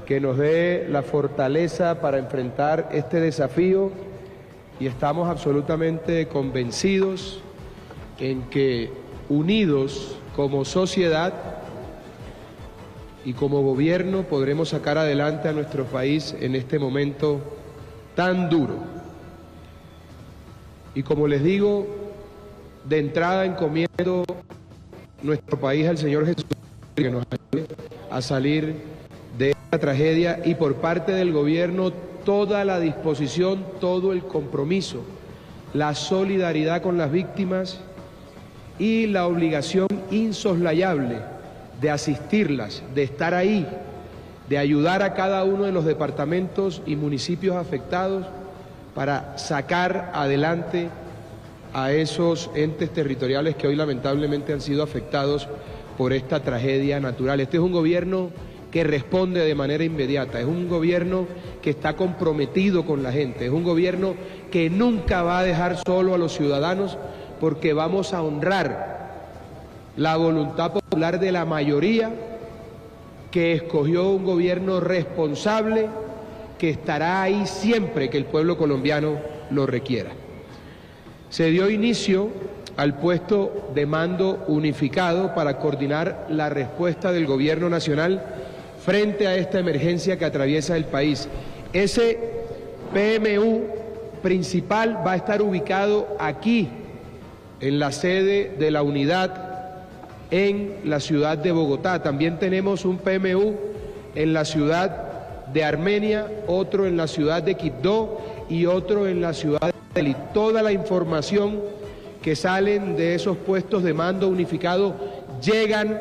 G: que nos dé la fortaleza para enfrentar este desafío y estamos absolutamente convencidos en que unidos como sociedad y como gobierno podremos sacar adelante a nuestro país en este momento tan duro. Y como les digo, de entrada encomiendo nuestro país al Señor Jesús, que nos ayude a salir de esta tragedia, y por parte del gobierno toda la disposición, todo el compromiso, la solidaridad con las víctimas y la obligación insoslayable de asistirlas, de estar ahí, de ayudar a cada uno de los departamentos y municipios afectados para sacar adelante a esos entes territoriales que hoy lamentablemente han sido afectados por esta tragedia natural. Este es un gobierno que responde de manera inmediata, es un gobierno que está comprometido con la gente, es un gobierno que nunca va a dejar solo a los ciudadanos, porque vamos a honrar la voluntad popular de la mayoría que escogió un gobierno responsable, que estará ahí siempre que el pueblo colombiano lo requiera. Se dio inicio al puesto de mando unificado para coordinar la respuesta del gobierno nacional frente a esta emergencia que atraviesa el país. Ese PMU principal va a estar ubicado aquí, en la sede de la unidad en la ciudad de Bogotá. También tenemos un PMU en la ciudad de Armenia, otro en la ciudad de Quibdó y otro en la ciudad de Delhi. Toda la información que salen de esos puestos de mando unificado llegan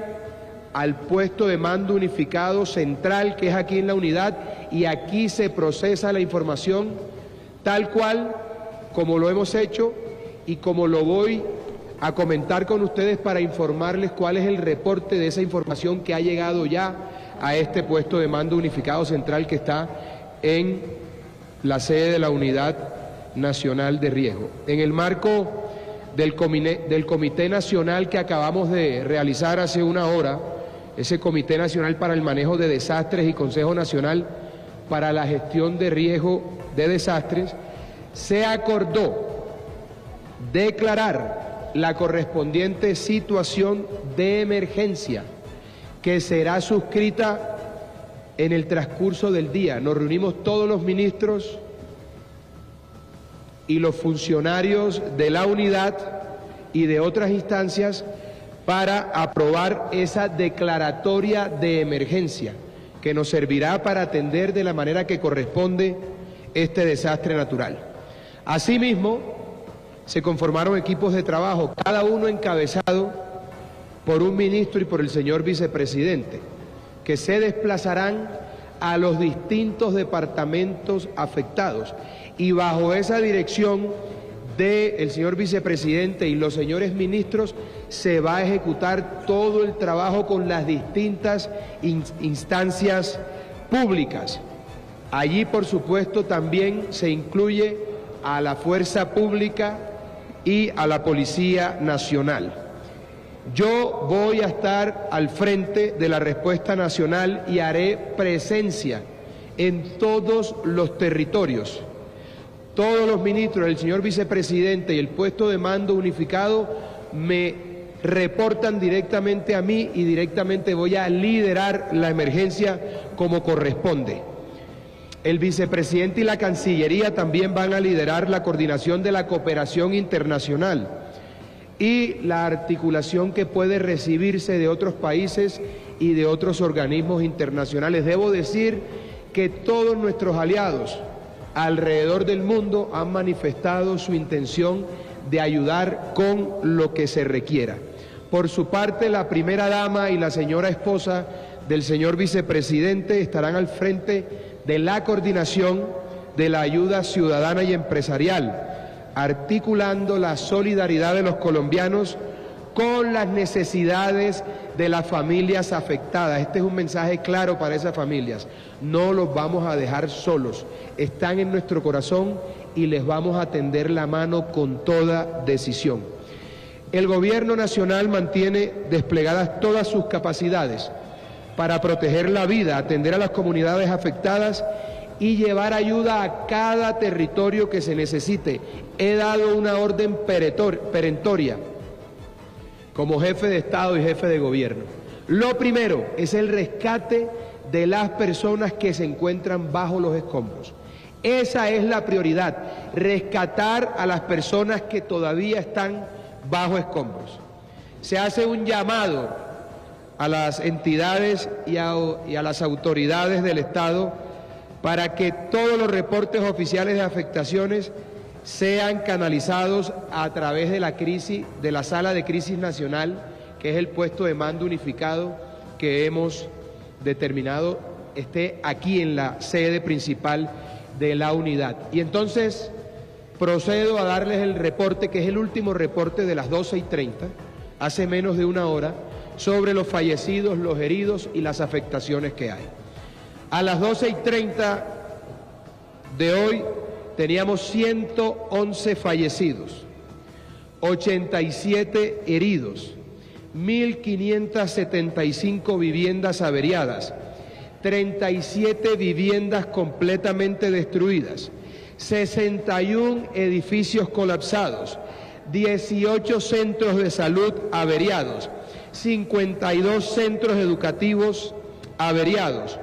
G: al puesto de mando unificado central, que es aquí en la unidad, y aquí se procesa la información tal cual como lo hemos hecho y como lo voy a comentar con ustedes para informarles cuál es el reporte de esa información que ha llegado ya a este puesto de mando unificado central que está en la sede de la Unidad Nacional de Riesgo. En el marco del Comité Nacional que acabamos de realizar hace una hora, ese Comité Nacional para el Manejo de Desastres y Consejo Nacional para la Gestión de Riesgo de Desastres, se acordó declarar la correspondiente situación de emergencia, que será suscrita en el transcurso del día. Nos reunimos todos los ministros y los funcionarios de la unidad y de otras instancias para aprobar esa declaratoria de emergencia, que nos servirá para atender de la manera que corresponde este desastre natural. Asimismo, se conformaron equipos de trabajo, cada uno encabezado por un ministro y por el señor vicepresidente, que se desplazarán a los distintos departamentos afectados y bajo esa dirección del señor vicepresidente y los señores ministros se va a ejecutar todo el trabajo con las distintas instancias públicas. Allí, por supuesto, también se incluye a la Fuerza Pública y a la Policía Nacional. Yo voy a estar al frente de la respuesta nacional y haré presencia en todos los territorios. Todos los ministros, el señor vicepresidente y el puesto de mando unificado me reportan directamente a mí y directamente voy a liderar la emergencia como corresponde. El vicepresidente y la Cancillería también van a liderar la coordinación de la cooperación internacional y la articulación que puede recibirse de otros países y de otros organismos internacionales. Debo decir que todos nuestros aliados alrededor del mundo han manifestado su intención de ayudar con lo que se requiera. Por su parte, la primera dama y la señora esposa del señor vicepresidente estarán al frente de la coordinación de la ayuda ciudadana y empresarial, articulando la solidaridad de los colombianos con las necesidades de las familias afectadas. Este es un mensaje claro para esas familias. No los vamos a dejar solos. Están en nuestro corazón y les vamos a tender la mano con toda decisión. El Gobierno Nacional mantiene desplegadas todas sus capacidades para proteger la vida, atender a las comunidades afectadas y llevar ayuda a cada territorio que se necesite. He dado una orden perentoria como jefe de Estado y jefe de Gobierno. Lo primero es el rescate de las personas que se encuentran bajo los escombros. Esa es la prioridad, rescatar a las personas que todavía están bajo escombros. Se hace un llamado a las entidades y a las autoridades del Estado para que todos los reportes oficiales de afectaciones sean canalizados a través de la Sala de Crisis Nacional, que es el puesto de mando unificado que hemos determinado esté aquí en la sede principal de la unidad. Y entonces procedo a darles el reporte, que es el último reporte de las 12:30, hace menos de una hora, sobre los fallecidos, los heridos y las afectaciones que hay. A las 12:30 de hoy teníamos 111 fallecidos, 87 heridos, 1.575 viviendas averiadas, 37 viviendas completamente destruidas, 61 edificios colapsados, 18 centros de salud averiados, 52 centros educativos averiados,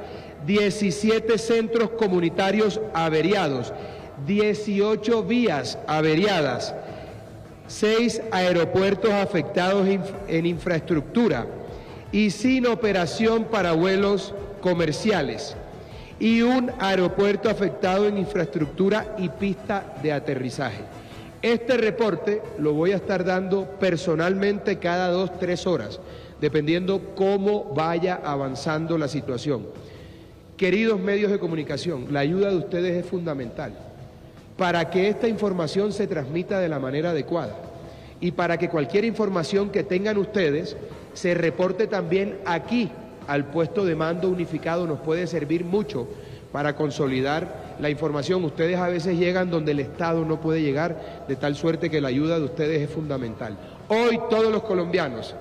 G: 17 centros comunitarios averiados, 18 vías averiadas, 6 aeropuertos afectados en infraestructura y sin operación para vuelos comerciales, y un aeropuerto afectado en infraestructura y pista de aterrizaje. Este reporte lo voy a estar dando personalmente cada 2-3 horas, dependiendo cómo vaya avanzando la situación. Queridos medios de comunicación, la ayuda de ustedes es fundamental para que esta información se transmita de la manera adecuada y para que cualquier información que tengan ustedes se reporte también aquí al puesto de mando unificado. Nos puede servir mucho para consolidar la información. Ustedes a veces llegan donde el Estado no puede llegar, de tal suerte que la ayuda de ustedes es fundamental. Hoy todos los colombianos,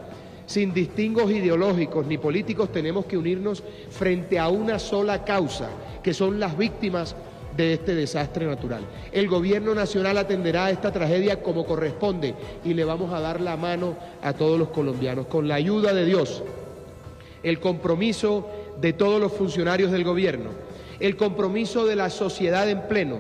G: sin distingos ideológicos ni políticos, tenemos que unirnos frente a una sola causa, que son las víctimas de este desastre natural. El Gobierno Nacional atenderá a esta tragedia como corresponde y le vamos a dar la mano a todos los colombianos. Con la ayuda de Dios, el compromiso de todos los funcionarios del Gobierno, el compromiso de la sociedad en pleno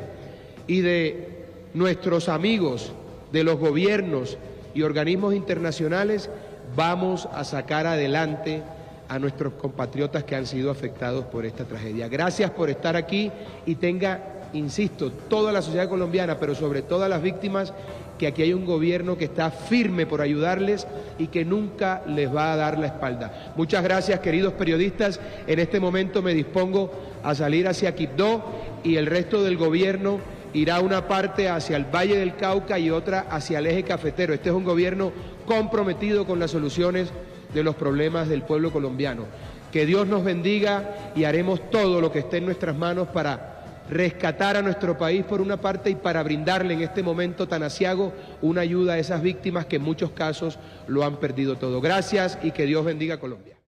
G: y de nuestros amigos de los gobiernos y organismos internacionales, vamos a sacar adelante a nuestros compatriotas que han sido afectados por esta tragedia. Gracias por estar aquí y tenga insisto, toda la sociedad colombiana, pero sobre todo a las víctimas, que aquí hay un gobierno que está firme por ayudarles y que nunca les va a dar la espalda. Muchas gracias, queridos periodistas. En este momento me dispongo a salir hacia Quibdó y el resto del gobierno irá una parte hacia el Valle del Cauca y otra hacia el eje cafetero. Este es un gobierno comprometido con las soluciones de los problemas del pueblo colombiano. Que Dios nos bendiga y haremos todo lo que esté en nuestras manos para rescatar a nuestro país por una parte y para brindarle en este momento tan aciago una ayuda a esas víctimas que en muchos casos lo han perdido todo. Gracias y que Dios bendiga a Colombia.